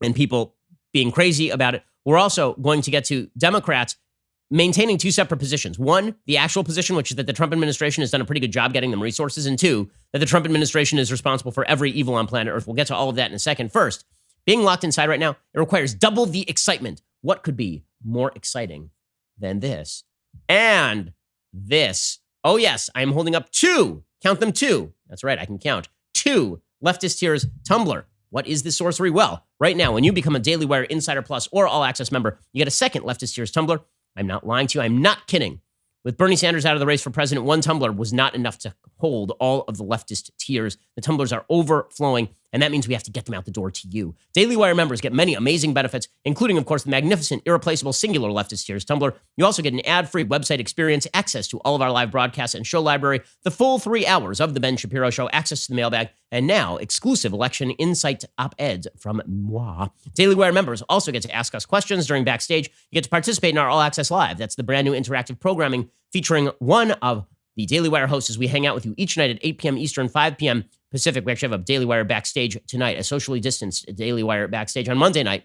and people being crazy about it. We're also going to get to Democrats maintaining 2 separate positions. 1, the actual position, which is that the Trump administration has done a pretty good job getting them resources. And 2, that the Trump administration is responsible for every evil on planet Earth. We'll get to all of that in a second. First, being locked inside right now, it requires double the excitement. What could be more exciting than this? And this. Oh, yes, I am holding up 2. Count them 2. That's right, I can count. 2 Leftist Tears Tumblr. What is this sorcery? Well, right now, when you become a Daily Wire Insider Plus or All Access member, you get a second Leftist Tears Tumblr. I'm not lying to you. I'm not kidding. With Bernie Sanders out of the race for president, one tumbler was not enough to hold all of the leftist tears. The tumblers are overflowing, and that means we have to get them out the door to you. Daily Wire members get many amazing benefits, including, of course, the magnificent, irreplaceable, singular leftist tears tumbler. You also get an ad-free website experience, access to all of our live broadcasts and show library, the full 3 hours of The Ben Shapiro Show, access to the mailbag, and now exclusive election insight op-eds from moi. Daily Wire members also get to ask us questions during Backstage. You get to participate in our All Access Live. That's the brand new interactive programming featuring one of the Daily Wire hosts as we hang out with you each night at 8 p.m. Eastern, 5 p.m. Pacific. We actually have a Daily Wire Backstage tonight, a socially distanced Daily Wire Backstage. On Monday night,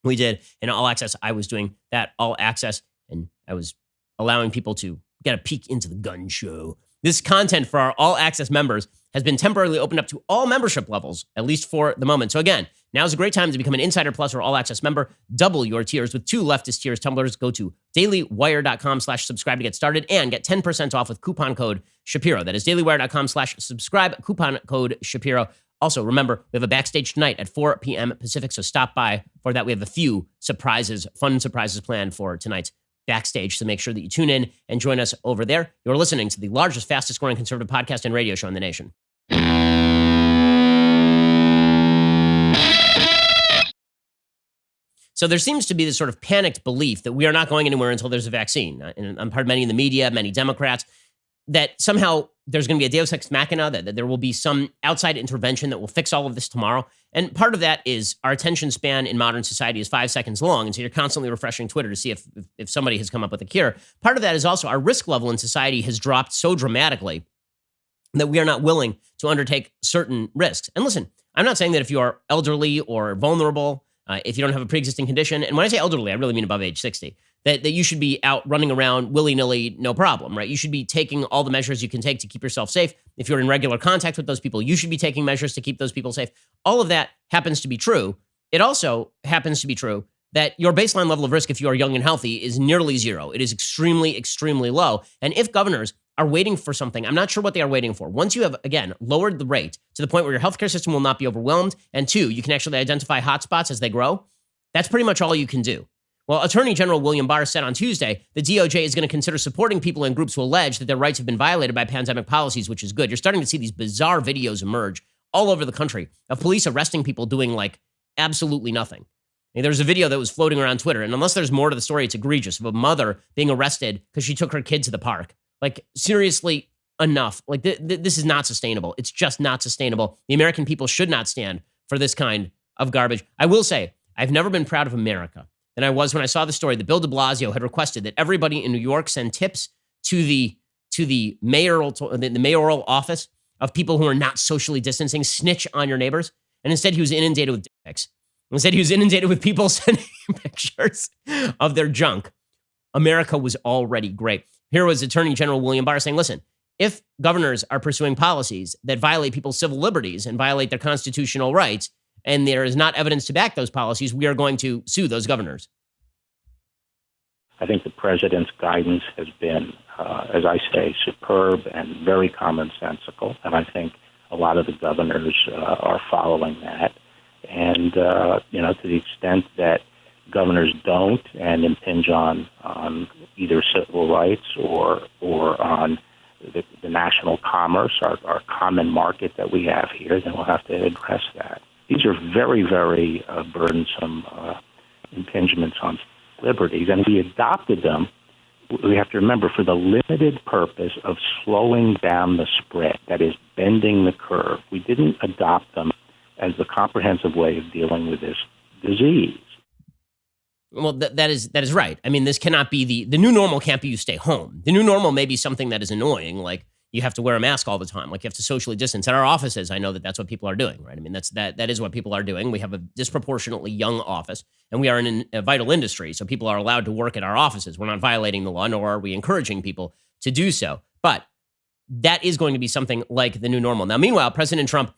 we did an All Access. I was doing that All Access, and I was allowing people to get a peek into the gun show. This content for our All Access members has been temporarily opened up to all membership levels, at least for the moment. So again, now's a great time to become an Insider Plus or All Access member. Double your tiers with 2 leftist tiers tumblers. Go to dailywire.com/subscribe to get started and get 10% off with coupon code Shapiro. That is dailywire.com/subscribe, coupon code Shapiro. Also, remember, we have a Backstage tonight at 4 p.m. Pacific, so stop by for that. We have a few surprises, fun surprises planned for tonight's Backstage, so make sure that you tune in and join us over there. You're listening to the largest, fastest growing conservative podcast and radio show in the nation. So there seems to be this sort of panicked belief that we are not going anywhere until there's a vaccine. And I've heard many in the media, many Democrats, that somehow there's going to be a deus ex machina, that there will be some outside intervention that will fix all of this tomorrow. And part of that is our attention span in modern society is 5 seconds long. And so you're constantly refreshing Twitter to see if somebody has come up with a cure. Part of that is also our risk level in society has dropped so dramatically that we are not willing to undertake certain risks. And listen, I'm not saying that if you are elderly or vulnerable, if you don't have a pre-existing condition, and when I say elderly, I really mean above age 60, that you should be out running around willy-nilly, no problem, right? You should be taking all the measures you can take to keep yourself safe. If you're in regular contact with those people, you should be taking measures to keep those people safe. All of that happens to be true. It also happens to be true that your baseline level of risk if you are young and healthy is nearly zero. It is extremely, extremely low. And if governors are waiting for something, I'm not sure what they are waiting for. Once you have, again, lowered the rate to the point where your healthcare system will not be overwhelmed, and 2, you can actually identify hotspots as they grow, that's pretty much all you can do. Well, Attorney General William Barr said on Tuesday the DOJ is going to consider supporting people and groups who allege that their rights have been violated by pandemic policies, which is good. You're starting to see these bizarre videos emerge all over the country of police arresting people doing like absolutely nothing. And there's a video that was floating around Twitter, and unless there's more to the story, it's egregious, of a mother being arrested because she took her kid to the park. Like, seriously, enough. Like, this is not sustainable. It's just not sustainable. The American people should not stand for this kind of garbage. I will say, I've never been proud of America than I was when I saw the story that Bill de Blasio had requested that everybody in New York send tips to the mayoral office of people who are not socially distancing, snitch on your neighbors. And instead, he was inundated with dicks. Instead, he was inundated with people sending pictures of their junk. America was already great. Here was Attorney General William Barr saying, listen, if governors are pursuing policies that violate people's civil liberties and violate their constitutional rights, and there is not evidence to back those policies, we are going to sue those governors. I think the president's guidance has been, as I say, superb and very commonsensical. And I think a lot of the governors are following that. And, to the extent that governors don't and impinge on either civil rights or on the national commerce, our common market that we have here, then we'll have to address that. These are very, very burdensome impingements on liberties, and we adopted them, we have to remember, for the limited purpose of slowing down the spread, that is, bending the curve. We didn't adopt them as the comprehensive way of dealing with this disease. Well, that is right. I mean, this cannot be the new normal. Can't be you stay home. The new normal may be something that is annoying, like you have to wear a mask all the time, like you have to socially distance. At our offices, I know that that's what people are doing, right? I mean, that is what people are doing. We have a disproportionately young office, and we are in a vital industry, so people are allowed to work at our offices. We're not violating the law, nor are we encouraging people to do so. But that is going to be something like the new normal. Now, meanwhile, President Trump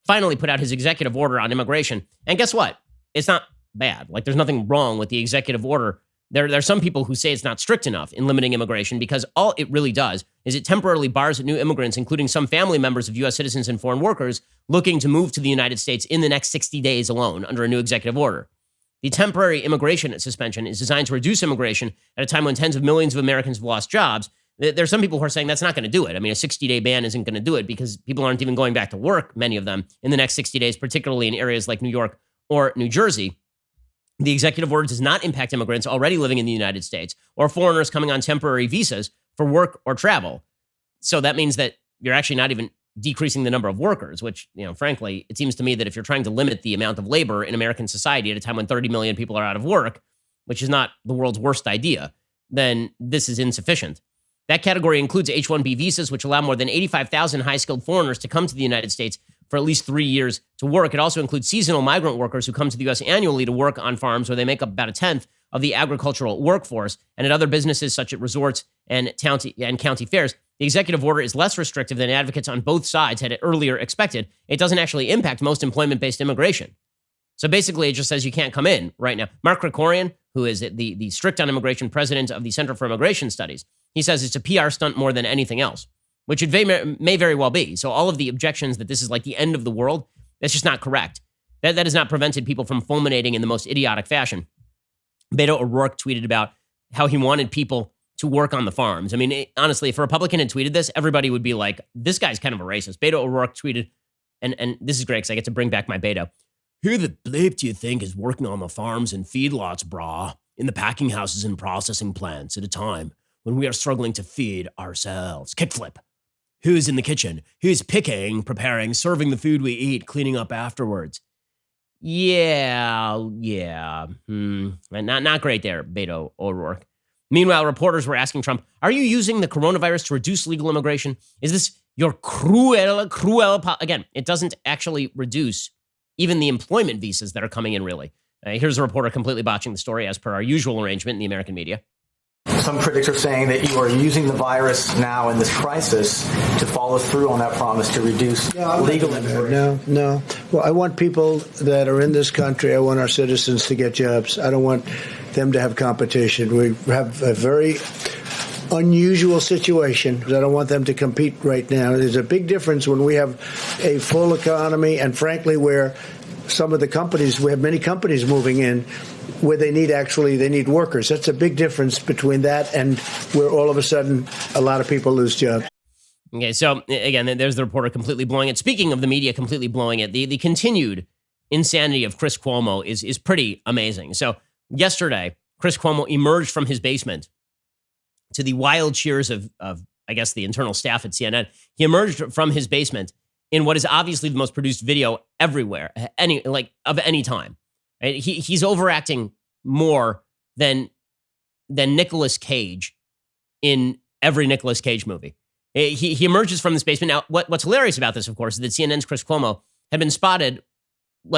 finally put out his executive order on immigration, and guess what? It's not bad. Like, there's nothing wrong with the executive order. There are some people who say it's not strict enough in limiting immigration because all it really does is it temporarily bars new immigrants, including some family members of U.S. citizens and foreign workers looking to move to the United States in the next 60 days alone under a new executive order. The temporary immigration suspension is designed to reduce immigration at a time when tens of millions of Americans have lost jobs. There's some people who are saying that's not going to do it. I mean, a 60-day ban isn't going to do it because people aren't even going back to work, many of them, in the next 60 days, particularly in areas like New York or New Jersey. The executive order does not impact immigrants already living in the United States or foreigners coming on temporary visas for work or travel. So that means that you're actually not even decreasing the number of workers, which, frankly, it seems to me that if you're trying to limit the amount of labor in American society at a time when 30 million people are out of work, which is not the world's worst idea, then this is insufficient. That category includes H-1B visas, which allow more than 85,000 high-skilled foreigners to come to the United States for at least 3 years to work. It also includes seasonal migrant workers who come to the U.S. annually to work on farms where they make up about a tenth of the agricultural workforce, and at other businesses such as resorts and county fairs. The executive order is less restrictive than advocates on both sides had earlier expected. It doesn't actually impact most employment-based immigration. So basically, it just says you can't come in right now. Mark Krikorian, who is the strict on immigration president of the Center for Immigration Studies, he says it's a PR stunt more than anything else, which it may very well be. So all of the objections that this is like the end of the world, that's just not correct. That has not prevented people from fulminating in the most idiotic fashion. Beto O'Rourke tweeted about how he wanted people to work on the farms. I mean, honestly, if a Republican had tweeted this, everybody would be like, this guy's kind of a racist. Beto O'Rourke tweeted, and this is great because I get to bring back my Beto. Who the bleep do you think is working on the farms and feedlots, brah, in the packing houses and processing plants at a time when we are struggling to feed ourselves? Kickflip. Who's in the kitchen? Who's picking, preparing, serving the food we eat, cleaning up afterwards? Yeah. Not great there, Beto O'Rourke. Meanwhile, reporters were asking Trump, are you using the coronavirus to reduce legal immigration? Is this your cruel, again, it doesn't actually reduce even the employment visas that are coming in, really. Here's a reporter completely botching the story as per our usual arrangement in the American media. Some critics are saying that you are using the virus now in this crisis to follow through on that promise to reduce legal immigration. No. Well, I want people that are in this country, I want our citizens to get jobs. I don't want them to have competition. We have a very unusual situation. I don't want them to compete right now. There's a big difference when we have a full economy and, frankly, where some of the companies, we have many companies moving in where they need workers. That's a big difference between that and where all of a sudden a lot of people lose jobs. Okay, so again, there's the reporter completely blowing it. Speaking of the media completely blowing it, the continued insanity of Chris Cuomo is pretty amazing. So yesterday, Chris Cuomo emerged from his basement to the wild cheers of I guess, the internal staff at CNN. He emerged from his basement in what is obviously the most produced video everywhere, of any time. Right? He's overacting more than Nicolas Cage in every Nicolas Cage movie. He emerges from this basement. Now, what's hilarious about this, of course, is that CNN's Chris Cuomo had been spotted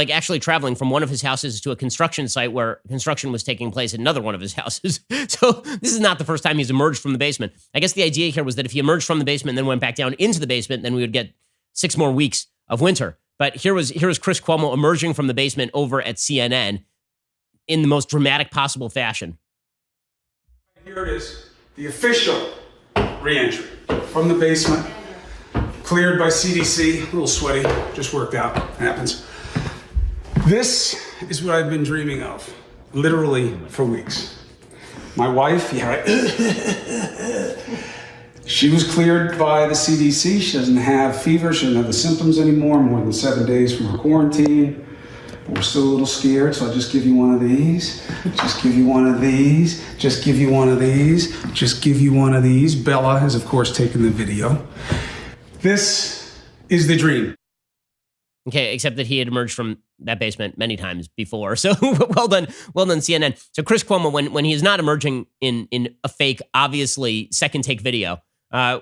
actually traveling from one of his houses to a construction site where construction was taking place at another one of his houses. So this is not the first time he's emerged from the basement. I guess the idea here was that if he emerged from the basement and then went back down into the basement, then we would get 6 more weeks of winter. But here was Chris Cuomo emerging from the basement over at CNN in the most dramatic possible fashion. Here it is, the official reentry from the basement, cleared by CDC, a little sweaty, just worked out, happens. This is what I've been dreaming of, literally for weeks. My wife, she was cleared by the CDC. She doesn't have fever. She doesn't have the symptoms anymore, more than 7 days from her quarantine. But we're still a little scared, so I'll just give you one of these. Just give you one of these. Just give you one of these. Just give you one of these. Bella has, of course, taken the video. This is the dream. Okay, except that he had emerged from that basement many times before. So well done, CNN. So Chris Cuomo, when he is not emerging in a fake, obviously second take video,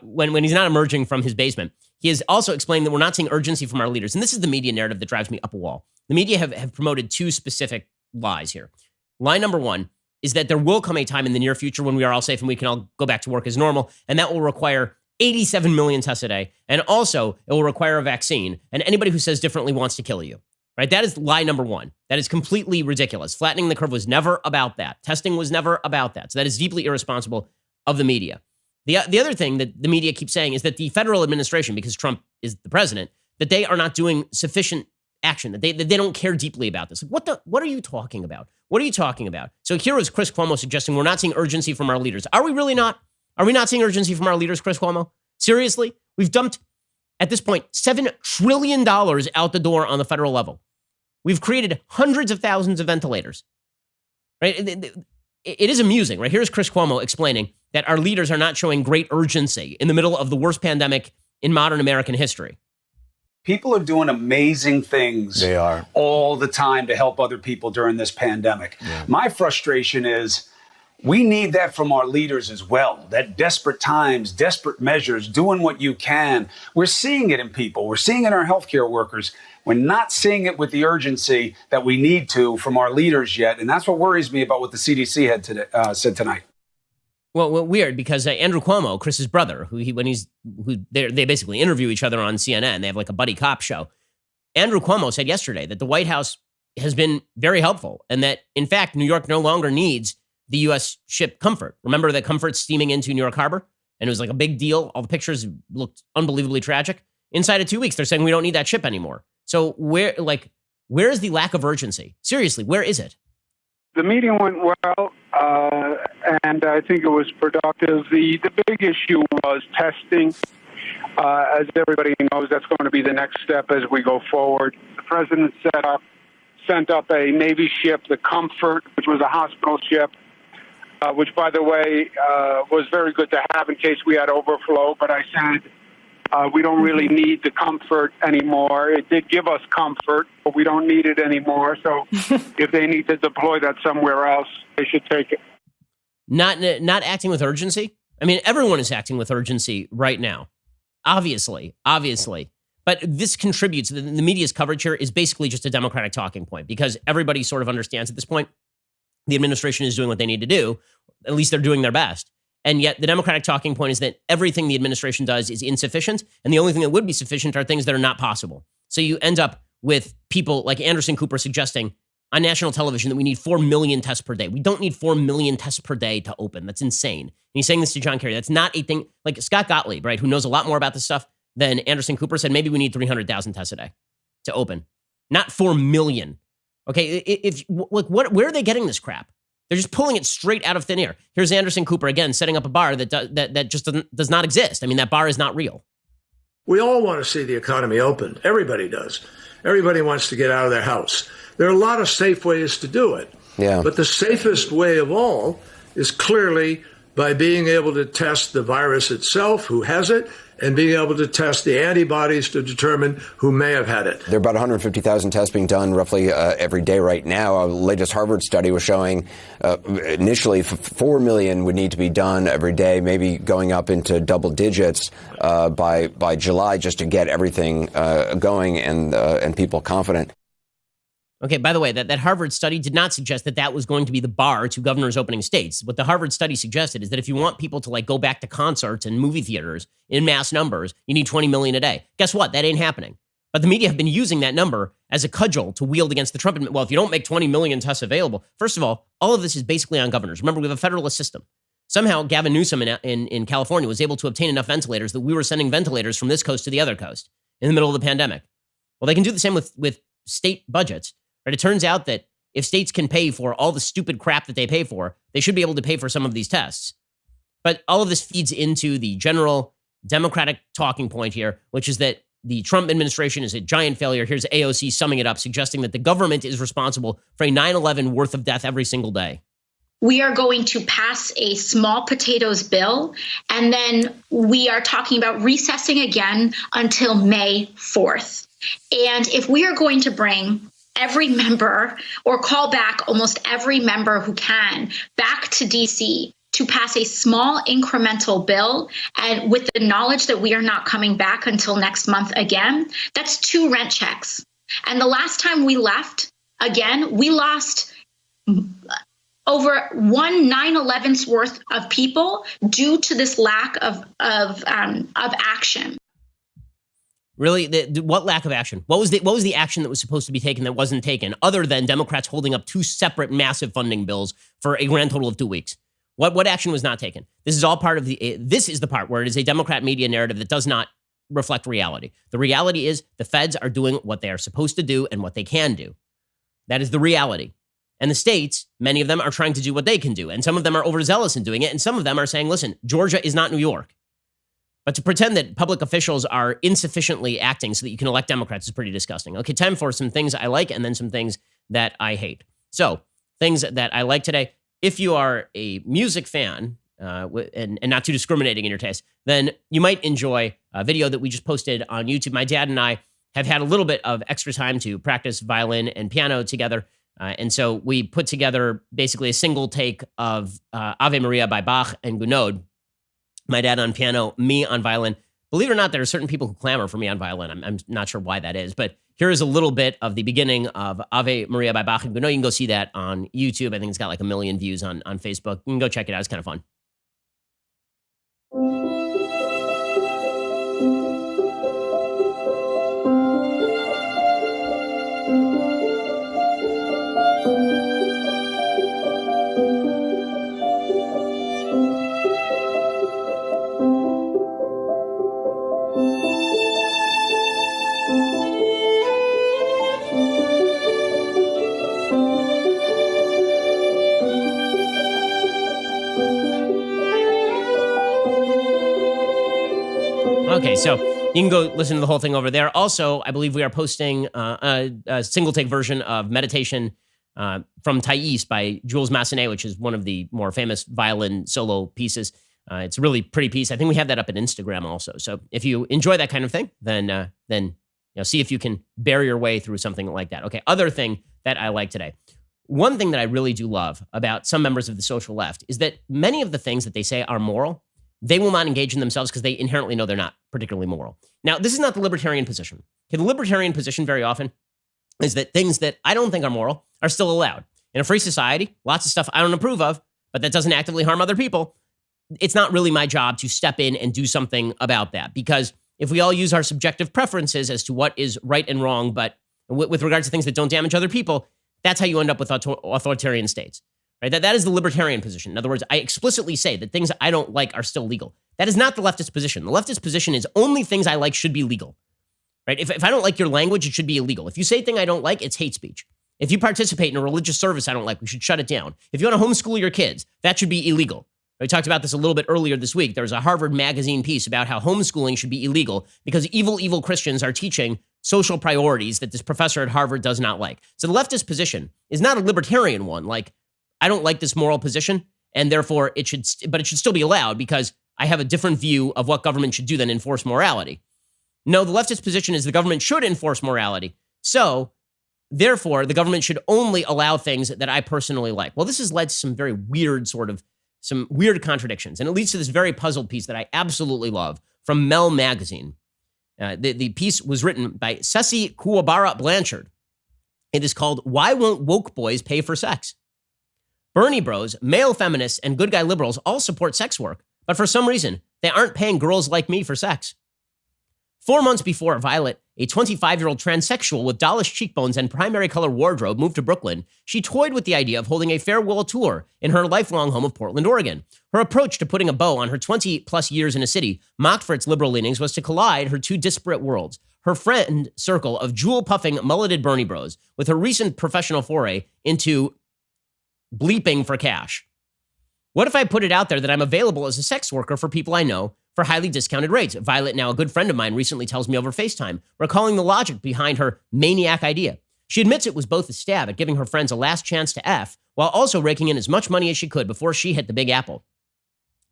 when he's not emerging from his basement, he has also explained that we're not seeing urgency from our leaders. And this is the media narrative that drives me up a wall. The media have promoted 2 specific lies here. Lie number 1 is that there will come a time in the near future when we are all safe and we can all go back to work as normal, and that will require 87 million tests a day. And also, it will require a vaccine. And anybody who says differently wants to kill you. Right? That is lie number 1. That is completely ridiculous. Flattening the curve was never about that. Testing was never about that. So that is deeply irresponsible of the media. The other thing that the media keeps saying is that the federal administration, because Trump is the president, that they are not doing sufficient action, that they don't care deeply about this. Like, what are you talking about? What are you talking about? So here is Chris Cuomo suggesting we're not seeing urgency from our leaders. Are we really not? Are we not seeing urgency from our leaders, Chris Cuomo? Seriously? We've dumped, at this point, $7 trillion out the door on the federal level. We've created hundreds of thousands of ventilators, right? It is amusing, right? Here's Chris Cuomo explaining that our leaders are not showing great urgency in the middle of the worst pandemic in modern American history. People are doing amazing things. They are. All the time to help other people during this pandemic. Yeah. My frustration is we need that from our leaders as well. That desperate times, desperate measures, doing what you can. We're seeing it in people. We're seeing it in our healthcare workers. We're not seeing it with the urgency that we need to from our leaders yet. And that's what worries me about what the CDC had today, said tonight. Well, weird, because Andrew Cuomo, Chris's brother, they basically interview each other on CNN. They have like a buddy cop show. Andrew Cuomo said yesterday that the White House has been very helpful and that, in fact, New York no longer needs the U.S. ship Comfort. Remember that Comfort's steaming into New York Harbor? And it was like a big deal. All the pictures looked unbelievably tragic. Inside of 2 weeks, they're saying we don't need that ship anymore. So where is the lack of urgency? Seriously, where is it? The meeting went well, and I think it was productive. The big issue was testing. As everybody knows, that's going to be the next step as we go forward. The president sent up a Navy ship, the Comfort, which was a hospital ship, which, by the way, was very good to have in case we had overflow. But I said, we don't really need the Comfort anymore. It did give us comfort, but we don't need it anymore. So if they need to deploy that somewhere else, they should take it. Not acting with urgency? I mean, everyone is acting with urgency right now. Obviously. But this contributes, the media's coverage here is basically just a Democratic talking point because everybody sort of understands at this point the administration is doing what they need to do. At least they're doing their best. And yet the Democratic talking point is that everything the administration does is insufficient. And the only thing that would be sufficient are things that are not possible. So you end up with people like Anderson Cooper suggesting on national television that we need 4 million tests per day. We don't need 4 million tests per day to open. That's insane. And he's saying this to John Kerry. That's not a thing. Like Scott Gottlieb, right, who knows a lot more about this stuff than Anderson Cooper, said maybe we need 300,000 tests a day to open. Not 4 million. Okay, where are they getting this crap? They're just pulling it straight out of thin air. Here's Anderson Cooper again setting up a bar that just does not exist. I mean, that bar is not real. We all want to see the economy open. Everybody does. Everybody wants to get out of their house. There are a lot of safe ways to do it. Yeah. But the safest way of all is clearly by being able to test the virus itself, who has it, and being able to test the antibodies to determine who may have had it. There are about 150,000 tests being done roughly every day right now. A latest Harvard study was showing initially 4 million would need to be done every day, maybe going up into double digits by July just to get everything going and people confident. Okay, by the way, that Harvard study did not suggest that was going to be the bar to governors opening states. What the Harvard study suggested is that if you want people to go back to concerts and movie theaters in mass numbers, you need 20 million a day. Guess what? That ain't happening. But the media have been using that number as a cudgel to wield against the Trump. Well, if you don't make 20 million tests available, first of all of this is basically on governors. Remember, we have a federalist system. Somehow, Gavin Newsom in California was able to obtain enough ventilators that we were sending ventilators from this coast to the other coast in the middle of the pandemic. Well, they can do the same with state budgets. Right? It turns out that if states can pay for all the stupid crap that they pay for, they should be able to pay for some of these tests. But all of this feeds into the general Democratic talking point here, which is that the Trump administration is a giant failure. Here's AOC summing it up, suggesting that the government is responsible for a 9/11 worth of death every single day. We are going to pass a small potatoes bill, and then we are talking about recessing again until May 4th. And if we are going to bring every member or call back almost every member who can back to DC to pass a small incremental bill, and with the knowledge that we are not coming back until next month again, that's 2 rent checks. And the last time we left, again, we lost over 9/11's worth of people due to this lack of action. Really? What lack of action? What was the action that was supposed to be taken that wasn't taken, other than Democrats holding up 2 separate massive funding bills for a grand total of 2 weeks? What action was not taken? This is all part of this is the part where it is a Democrat media narrative that does not reflect reality. The reality is the feds are doing what they are supposed to do and what they can do. That is the reality. And the states, many of them are trying to do what they can do. And some of them are overzealous in doing it. And some of them are saying, listen, Georgia is not New York. But to pretend that public officials are insufficiently acting so that you can elect Democrats is pretty disgusting. Okay, time for some things I like and then some things that I hate. So, things that I like today. If you are a music fan and not too discriminating in your taste, then you might enjoy a video that we just posted on YouTube. My dad and I have had a little bit of extra time to practice violin and piano together. And so we put together basically a single take of Ave Maria by Bach and Gounod. My dad on piano, me on violin. Believe it or not, there are certain people who clamor for me on violin. I'm not sure why that is, but here is a little bit of the beginning of Ave Maria by Bach and Gounod. You can go see that on YouTube. I think it's got like 1 million views on Facebook. You can go check it out. It's kind of fun. Okay, so you can go listen to the whole thing over there. Also, I believe we are posting a single take version of Meditation from Thais by Jules Massenet, which is one of the more famous violin solo pieces. It's a really pretty piece. I think we have that up at Instagram also. So if you enjoy that kind of thing, then see if you can bear your way through something like that. Okay, other thing that I like today. One thing that I really do love about some members of the social left is that many of the things that they say are moral, they will not engage in themselves because they inherently know they're not particularly moral. Now, this is not the libertarian position. Okay, the libertarian position very often is that things that I don't think are moral are still allowed. In a free society, lots of stuff I don't approve of, but that doesn't actively harm other people. It's not really my job to step in and do something about that, because if we all use our subjective preferences as to what is right and wrong, but with regard to things that don't damage other people, that's how you end up with authoritarian states. Right? That is the libertarian position. In other words, I explicitly say that things I don't like are still legal. That is not the leftist position. The leftist position is only things I like should be legal. Right? If I don't like your language, it should be illegal. If you say a thing I don't like, it's hate speech. If you participate in a religious service I don't like, we should shut it down. If you want to homeschool your kids, that should be illegal. We talked about this a little bit earlier this week. There was a Harvard Magazine piece about how homeschooling should be illegal because evil Christians are teaching social priorities that this professor at Harvard does not like. So the leftist position is not a libertarian one, like, I don't like this moral position, and therefore it should still be allowed because I have a different view of what government should do than enforce morality. No, the leftist position is the government should enforce morality. So, therefore, the government should only allow things that I personally like. Well, this has led to some very weird some weird contradictions, and it leads to this very puzzled piece that I absolutely love from Mel Magazine. The piece was written by Ceci Kuwabara Blanchard. It is called "Why Won't Woke Boys Pay for Sex?" Bernie bros, male feminists, and good guy liberals all support sex work, but for some reason, they aren't paying girls like me for sex. 4 months before Violet, a 25-year-old transsexual with dollish cheekbones and primary color wardrobe, moved to Brooklyn, she toyed with the idea of holding a farewell tour in her lifelong home of Portland, Oregon. Her approach to putting a bow on her 20-plus years in a city, mocked for its liberal leanings, was to collide her two disparate worlds. Her friend circle of jewel-puffing, mulleted Bernie bros, with her recent professional foray into bleeping for cash. What if I put it out there that I'm available as a sex worker for people I know for highly discounted rates? Violet, now a good friend of mine, recently tells me over FaceTime, recalling the logic behind her maniac idea. She admits it was both a stab at giving her friends a last chance to F, while also raking in as much money as she could before she hit the Big Apple.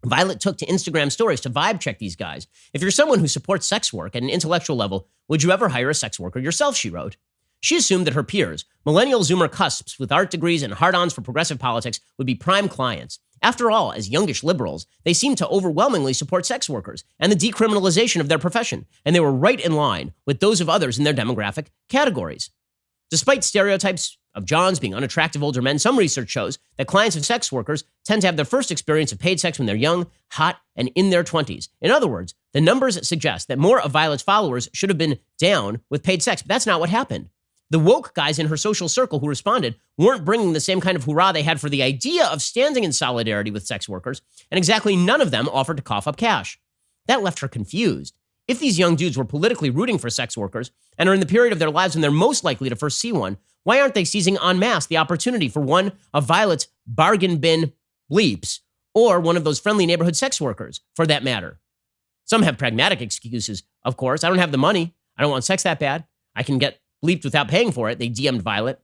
Violet took to Instagram stories to vibe check these guys. If you're someone who supports sex work at an intellectual level, would you ever hire a sex worker yourself, she wrote. She assumed that her peers, millennial Zoomer cusps with art degrees and hard-ons for progressive politics, would be prime clients. After all, as youngish liberals, they seem to overwhelmingly support sex workers and the decriminalization of their profession, and they were right in line with those of others in their demographic categories. Despite stereotypes of Johns being unattractive older men, some research shows that clients of sex workers tend to have their first experience of paid sex when they're young, hot, and in their 20s. In other words, the numbers suggest that more of Violet's followers should have been down with paid sex, but that's not what happened. The woke guys in her social circle who responded weren't bringing the same kind of hurrah they had for the idea of standing in solidarity with sex workers, and exactly none of them offered to cough up cash. That left her confused. If these young dudes were politically rooting for sex workers and are in the period of their lives when they're most likely to first see one, why aren't they seizing en masse the opportunity for one of Violet's bargain bin bleeps or one of those friendly neighborhood sex workers, for that matter? Some have pragmatic excuses, of course. I don't have the money. I don't want sex that bad. I can get bleeped without paying for it. They DM'd Violet.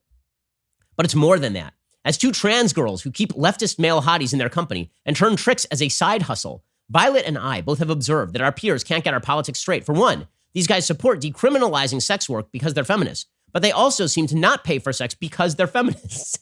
But it's more than that. As two trans girls who keep leftist male hotties in their company and turn tricks as a side hustle, Violet and I both have observed that our peers can't get our politics straight. For one, these guys support decriminalizing sex work because they're feminists, but they also seem to not pay for sex because they're feminists.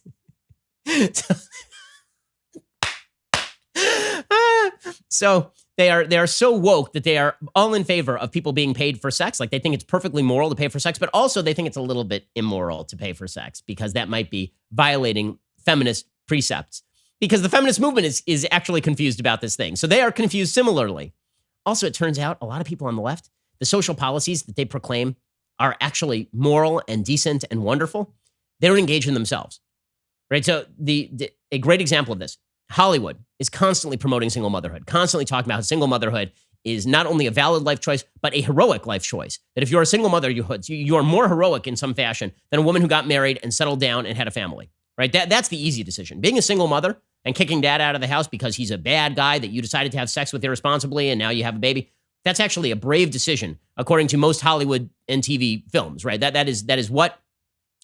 So they are so woke that they are all in favor of people being paid for sex. Like, they think it's perfectly moral to pay for sex, but also they think it's a little bit immoral to pay for sex because that might be violating feminist precepts. Because the feminist movement is actually confused about this thing. So they are confused similarly. Also, it turns out a lot of people on the left, the social policies that they proclaim are actually moral and decent and wonderful. They don't engage in themselves, right? So a great example of this, Hollywood is constantly promoting single motherhood, constantly talking about how single motherhood is not only a valid life choice, but a heroic life choice. That if you're a single mother, you are more heroic in some fashion than a woman who got married and settled down and had a family, right? That's the easy decision. Being a single mother and kicking dad out of the house because he's a bad guy that you decided to have sex with irresponsibly and now you have a baby, that's actually a brave decision, according to most Hollywood and TV films, right? That is what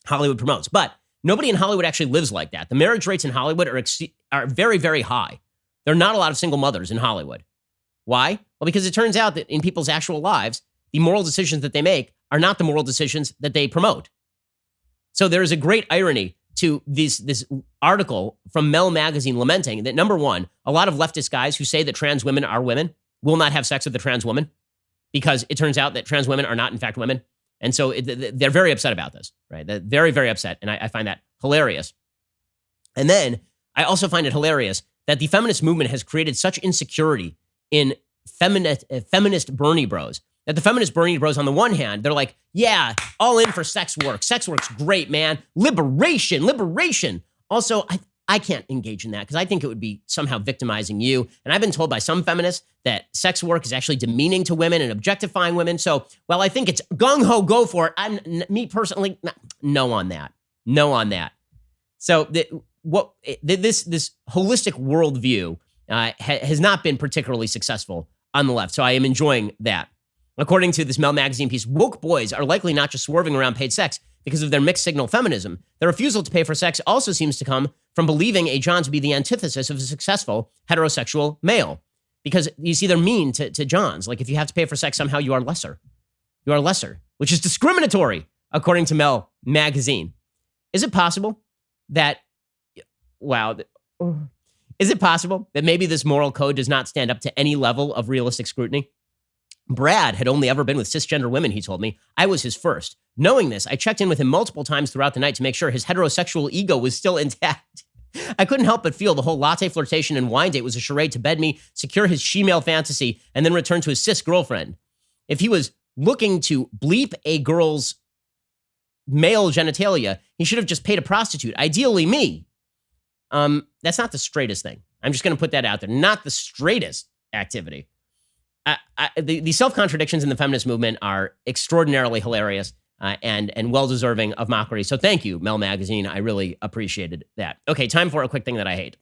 Hollywood promotes. But nobody in Hollywood actually lives like that. The marriage rates in Hollywood are very, very high. There are not a lot of single mothers in Hollywood. Why? Well, because it turns out that in people's actual lives, the moral decisions that they make are not the moral decisions that they promote. So there is a great irony to this article from Mel magazine lamenting that, number one, a lot of leftist guys who say that trans women are women will not have sex with a trans woman because it turns out that trans women are not, in fact, women. And so they're very upset about this, right? They're very, very upset. And I find that hilarious. And then I also find it hilarious that the feminist movement has created such insecurity in feminist Bernie bros, that the feminist Bernie bros, on the one hand, they're like, yeah, all in for sex work. Sex work's great, man. Liberation. Also, I can't engage in that because I think it would be somehow victimizing you. And I've been told by some feminists that sex work is actually demeaning to women and objectifying women. So, well, I think it's gung-ho, go for it. Me personally, no on that. So this holistic worldview has not been particularly successful on the left. So I am enjoying that. According to this Mel magazine piece, woke boys are likely not just swerving around paid sex because of their mixed signal feminism. Their refusal to pay for sex also seems to come from believing a John to be the antithesis of a successful heterosexual male. Because you see, they're mean to Johns. Like, if you have to pay for sex, somehow you are lesser. You are lesser, which is discriminatory, according to Mel magazine. Is it possible that maybe this moral code does not stand up to any level of realistic scrutiny? Brad had only ever been with cisgender women, he told me. I was his first. Knowing this, I checked in with him multiple times throughout the night to make sure his heterosexual ego was still intact. I couldn't help but feel the whole latte flirtation and wine date was a charade to bed me, secure his she-male fantasy, and then return to his cis girlfriend. If he was looking to bleep a girl's male genitalia, he should have just paid a prostitute, ideally me. That's not the straightest thing. I'm just going to put that out there. Not the straightest activity. The self-contradictions in the feminist movement are extraordinarily hilarious and well-deserving of mockery. So thank you, Mel Magazine. I really appreciated that. Okay, time for a quick thing that I hate.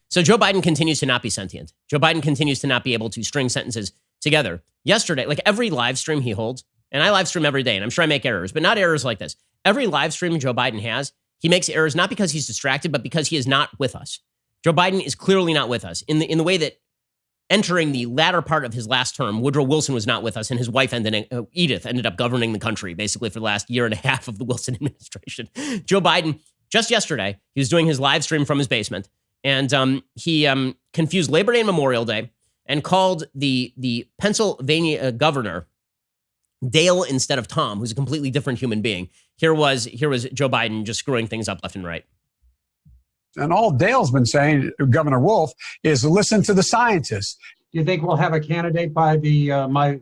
So Joe Biden continues to not be sentient. Joe Biden continues to not be able to string sentences together. Yesterday, like every live stream he holds, and I live stream every day, and I'm sure I make errors, but not errors like this. Every live stream Joe Biden has, he makes errors not because he's distracted, but because he is not with us. Joe Biden is clearly not with us in the way that entering the latter part of his last term, Woodrow Wilson was not with us, and his wife, Edith, ended up governing the country basically for the last year and a half of the Wilson administration. Joe Biden, just yesterday, he was doing his live stream from his basement, and he confused Labor Day and Memorial Day and called the Pennsylvania governor Dale instead of Tom, who's a completely different human being. Here was Joe Biden just screwing things up left and right. And all Dale's been saying, Governor Wolf, is listen to the scientists. Do you think we'll have a candidate by the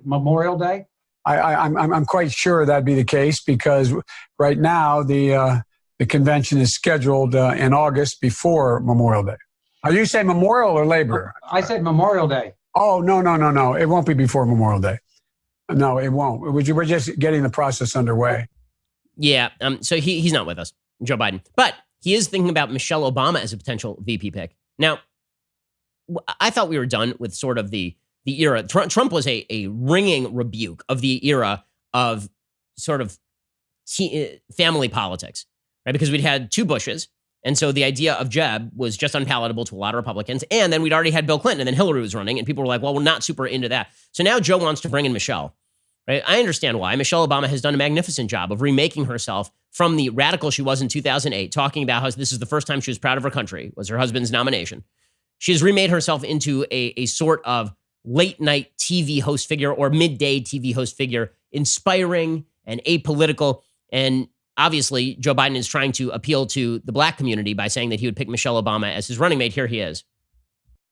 Memorial Day? I'm quite sure that'd be the case because right now the convention is scheduled in August before Memorial Day. Are you saying Memorial or Labor? I said Memorial Day. Oh, no. It won't be before Memorial Day. No, it won't. We're just getting the process underway. Yeah. So he's not with us, Joe Biden. But he is thinking about Michelle Obama as a potential VP pick. Now, I thought we were done with sort of the era. Trump was a ringing rebuke of the era of sort of family politics, right? Because we'd had two Bushes. And so the idea of Jeb was just unpalatable to a lot of Republicans. And then we'd already had Bill Clinton, and then Hillary was running, and people were like, well, we're not super into that. So now Joe wants to bring in Michelle, right? I understand why. Michelle Obama has done a magnificent job of remaking herself from the radical she was in 2008, talking about how this is the first time she was proud of her country, was her husband's nomination. She has remade herself into a sort of late night TV host figure or midday TV host figure, inspiring and apolitical. And obviously, Joe Biden is trying to appeal to the black community by saying that he would pick Michelle Obama as his running mate. Here he is.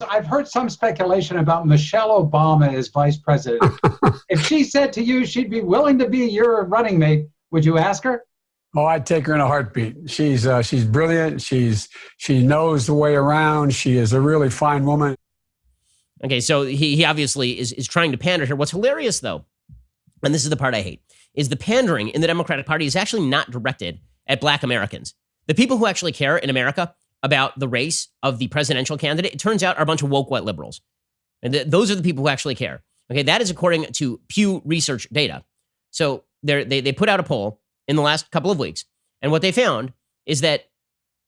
I've heard some speculation about Michelle Obama as vice president. If she said to you she'd be willing to be your running mate, would you ask her? Oh, I'd take her in a heartbeat. She's brilliant. She knows the way around. She is a really fine woman. Okay, so he obviously is trying to pander here. What's hilarious, though, and this is the part I hate, is the pandering in the Democratic Party is actually not directed at black Americans. The people who actually care in America about the race of the presidential candidate, it turns out, are a bunch of woke white liberals. And those are the people who actually care. Okay, that is according to Pew Research data. So they put out a poll in the last couple of weeks, and what they found is that,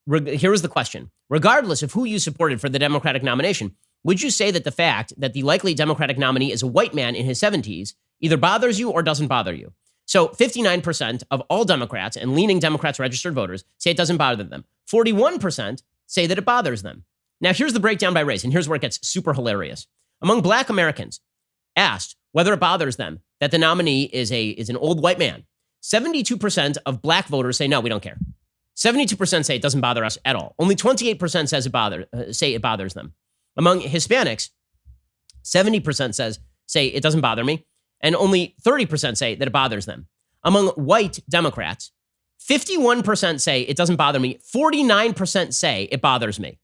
here was the question, regardless of who you supported for the Democratic nomination, would you say that the fact that the likely Democratic nominee is a white man in his 70s either bothers you or doesn't bother you? So 59% of all Democrats and leaning Democrats registered voters say it doesn't bother them. 41% say that it bothers them. Now, here's the breakdown by race, and here's where it gets super hilarious. Among black Americans asked whether it bothers them that the nominee is an old white man, 72% of black voters say, no, we don't care. 72% say it doesn't bother us at all. Only 28% say it bothers them. Among Hispanics, 70% say it doesn't bother me, and only 30% say that it bothers them. Among white Democrats, 51% say it doesn't bother me, 49% say it bothers me.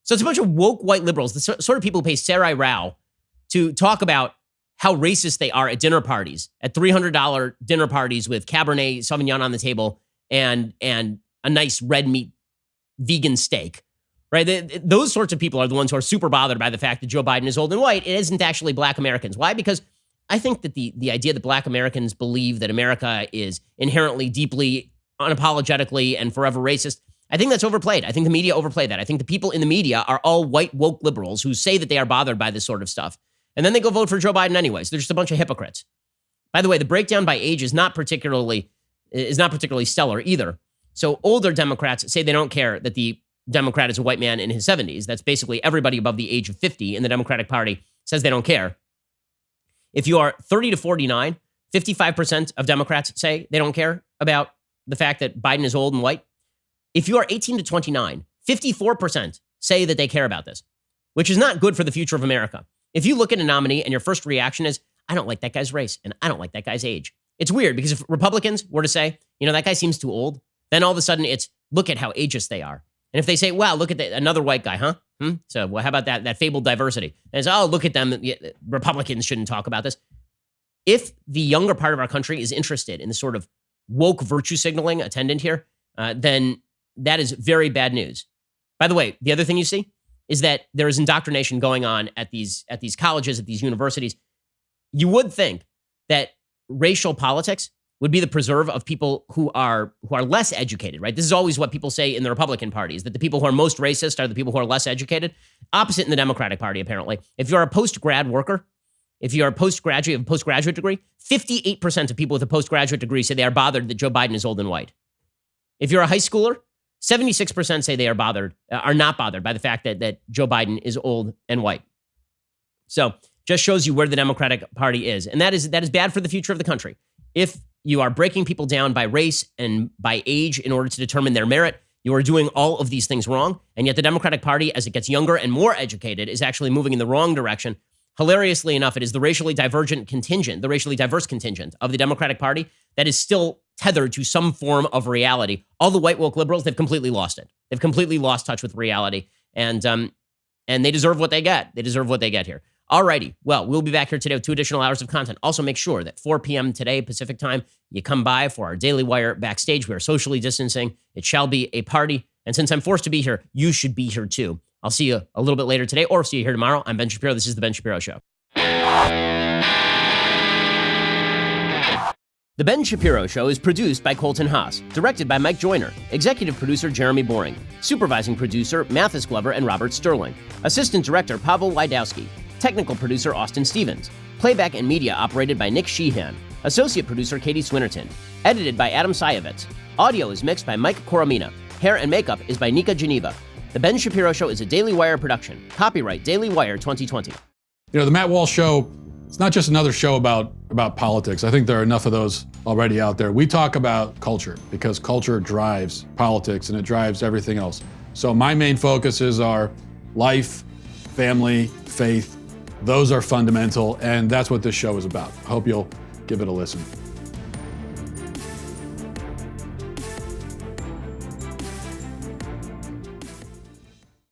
So it's a bunch of woke white liberals, the sort of people who pay Sarai Rao to talk about how racist they are at dinner parties, at $300 dinner parties with Cabernet Sauvignon on the table and a nice red meat vegan steak. Right? Those sorts of people are the ones who are super bothered by the fact that Joe Biden is old and white. It isn't actually black Americans. Why? Because I think that the idea that black Americans believe that America is inherently, deeply, unapologetically, and forever racist, I think that's overplayed. I think the media overplayed that. I think the people in the media are all white woke liberals who say that they are bothered by this sort of stuff. And then they go vote for Joe Biden anyways. They're just a bunch of hypocrites. By the way, the breakdown by age is not particularly stellar either. So older Democrats say they don't care that the Democrat is a white man in his 70s. That's basically everybody above the age of 50 in the Democratic Party says they don't care. If you are 30 to 49, 55% of Democrats say they don't care about the fact that Biden is old and white. If you are 18 to 29, 54% say that they care about this, which is not good for the future of America. If you look at a nominee and your first reaction is, I don't like that guy's race and I don't like that guy's age, it's weird because if Republicans were to say, that guy seems too old, then all of a sudden it's, look at how ageist they are. And if they say, wow, look at another white guy, huh? So how about that fabled diversity? And it's, oh, look at them. Republicans shouldn't talk about this. If the younger part of our country is interested in the sort of woke virtue signaling attendant here, then that is very bad news. By the way, the other thing you see is that there is indoctrination going on at these colleges, at these universities. You would think that racial politics would be the preserve of people who are less educated, right? This is always what people say in the Republican Party, is that the people who are most racist are the people who are less educated. Opposite in the Democratic Party, apparently. If you're a post-grad worker, if you're a postgraduate, a postgraduate degree, 58% of people with a postgraduate degree say they are bothered that Joe Biden is old and white. If you're a high schooler, 76% say they are not bothered by the fact that Joe Biden is old and white. So just shows you where the Democratic Party is. And that is bad for the future of the country. If you are breaking people down by race and by age in order to determine their merit, you are doing all of these things wrong. And yet the Democratic Party, as it gets younger and more educated, is actually moving in the wrong direction. Hilariously enough, it is the racially diverse contingent of the Democratic Party that is still tethered to some form of reality. All the white woke liberals, they've completely lost it. They've completely lost touch with reality. And they deserve what they get. They deserve what they get here. Alrighty. Well, we'll be back here today with 2 additional hours of content. Also, make sure that 4 p.m. today, Pacific time, you come by for our Daily Wire backstage. We are socially distancing. It shall be a party. And since I'm forced to be here, you should be here too. I'll see you a little bit later today, or see you here tomorrow. I'm Ben Shapiro. This is The Ben Shapiro Show. The Ben Shapiro Show is produced by Colton Haas, directed by Mike Joyner, executive producer Jeremy Boring, supervising producer Mathis Glover and Robert Sterling, assistant director Pavel Wydowski, technical producer Austin Stevens, playback and media operated by Nick Sheehan, associate producer Katie Swinnerton, edited by Adam Sayevitz. Audio is mixed by Mike Coromina. Hair and makeup is by Nika Geneva. The Ben Shapiro Show is a Daily Wire production. Copyright Daily Wire 2020. You know, the Matt Walsh Show, it's not just another show about politics. I think there are enough of those already out there. We talk about culture because culture drives politics and it drives everything else. So my main focuses are life, family, faith. Those are fundamental, and that's what this show is about. I hope you'll give it a listen.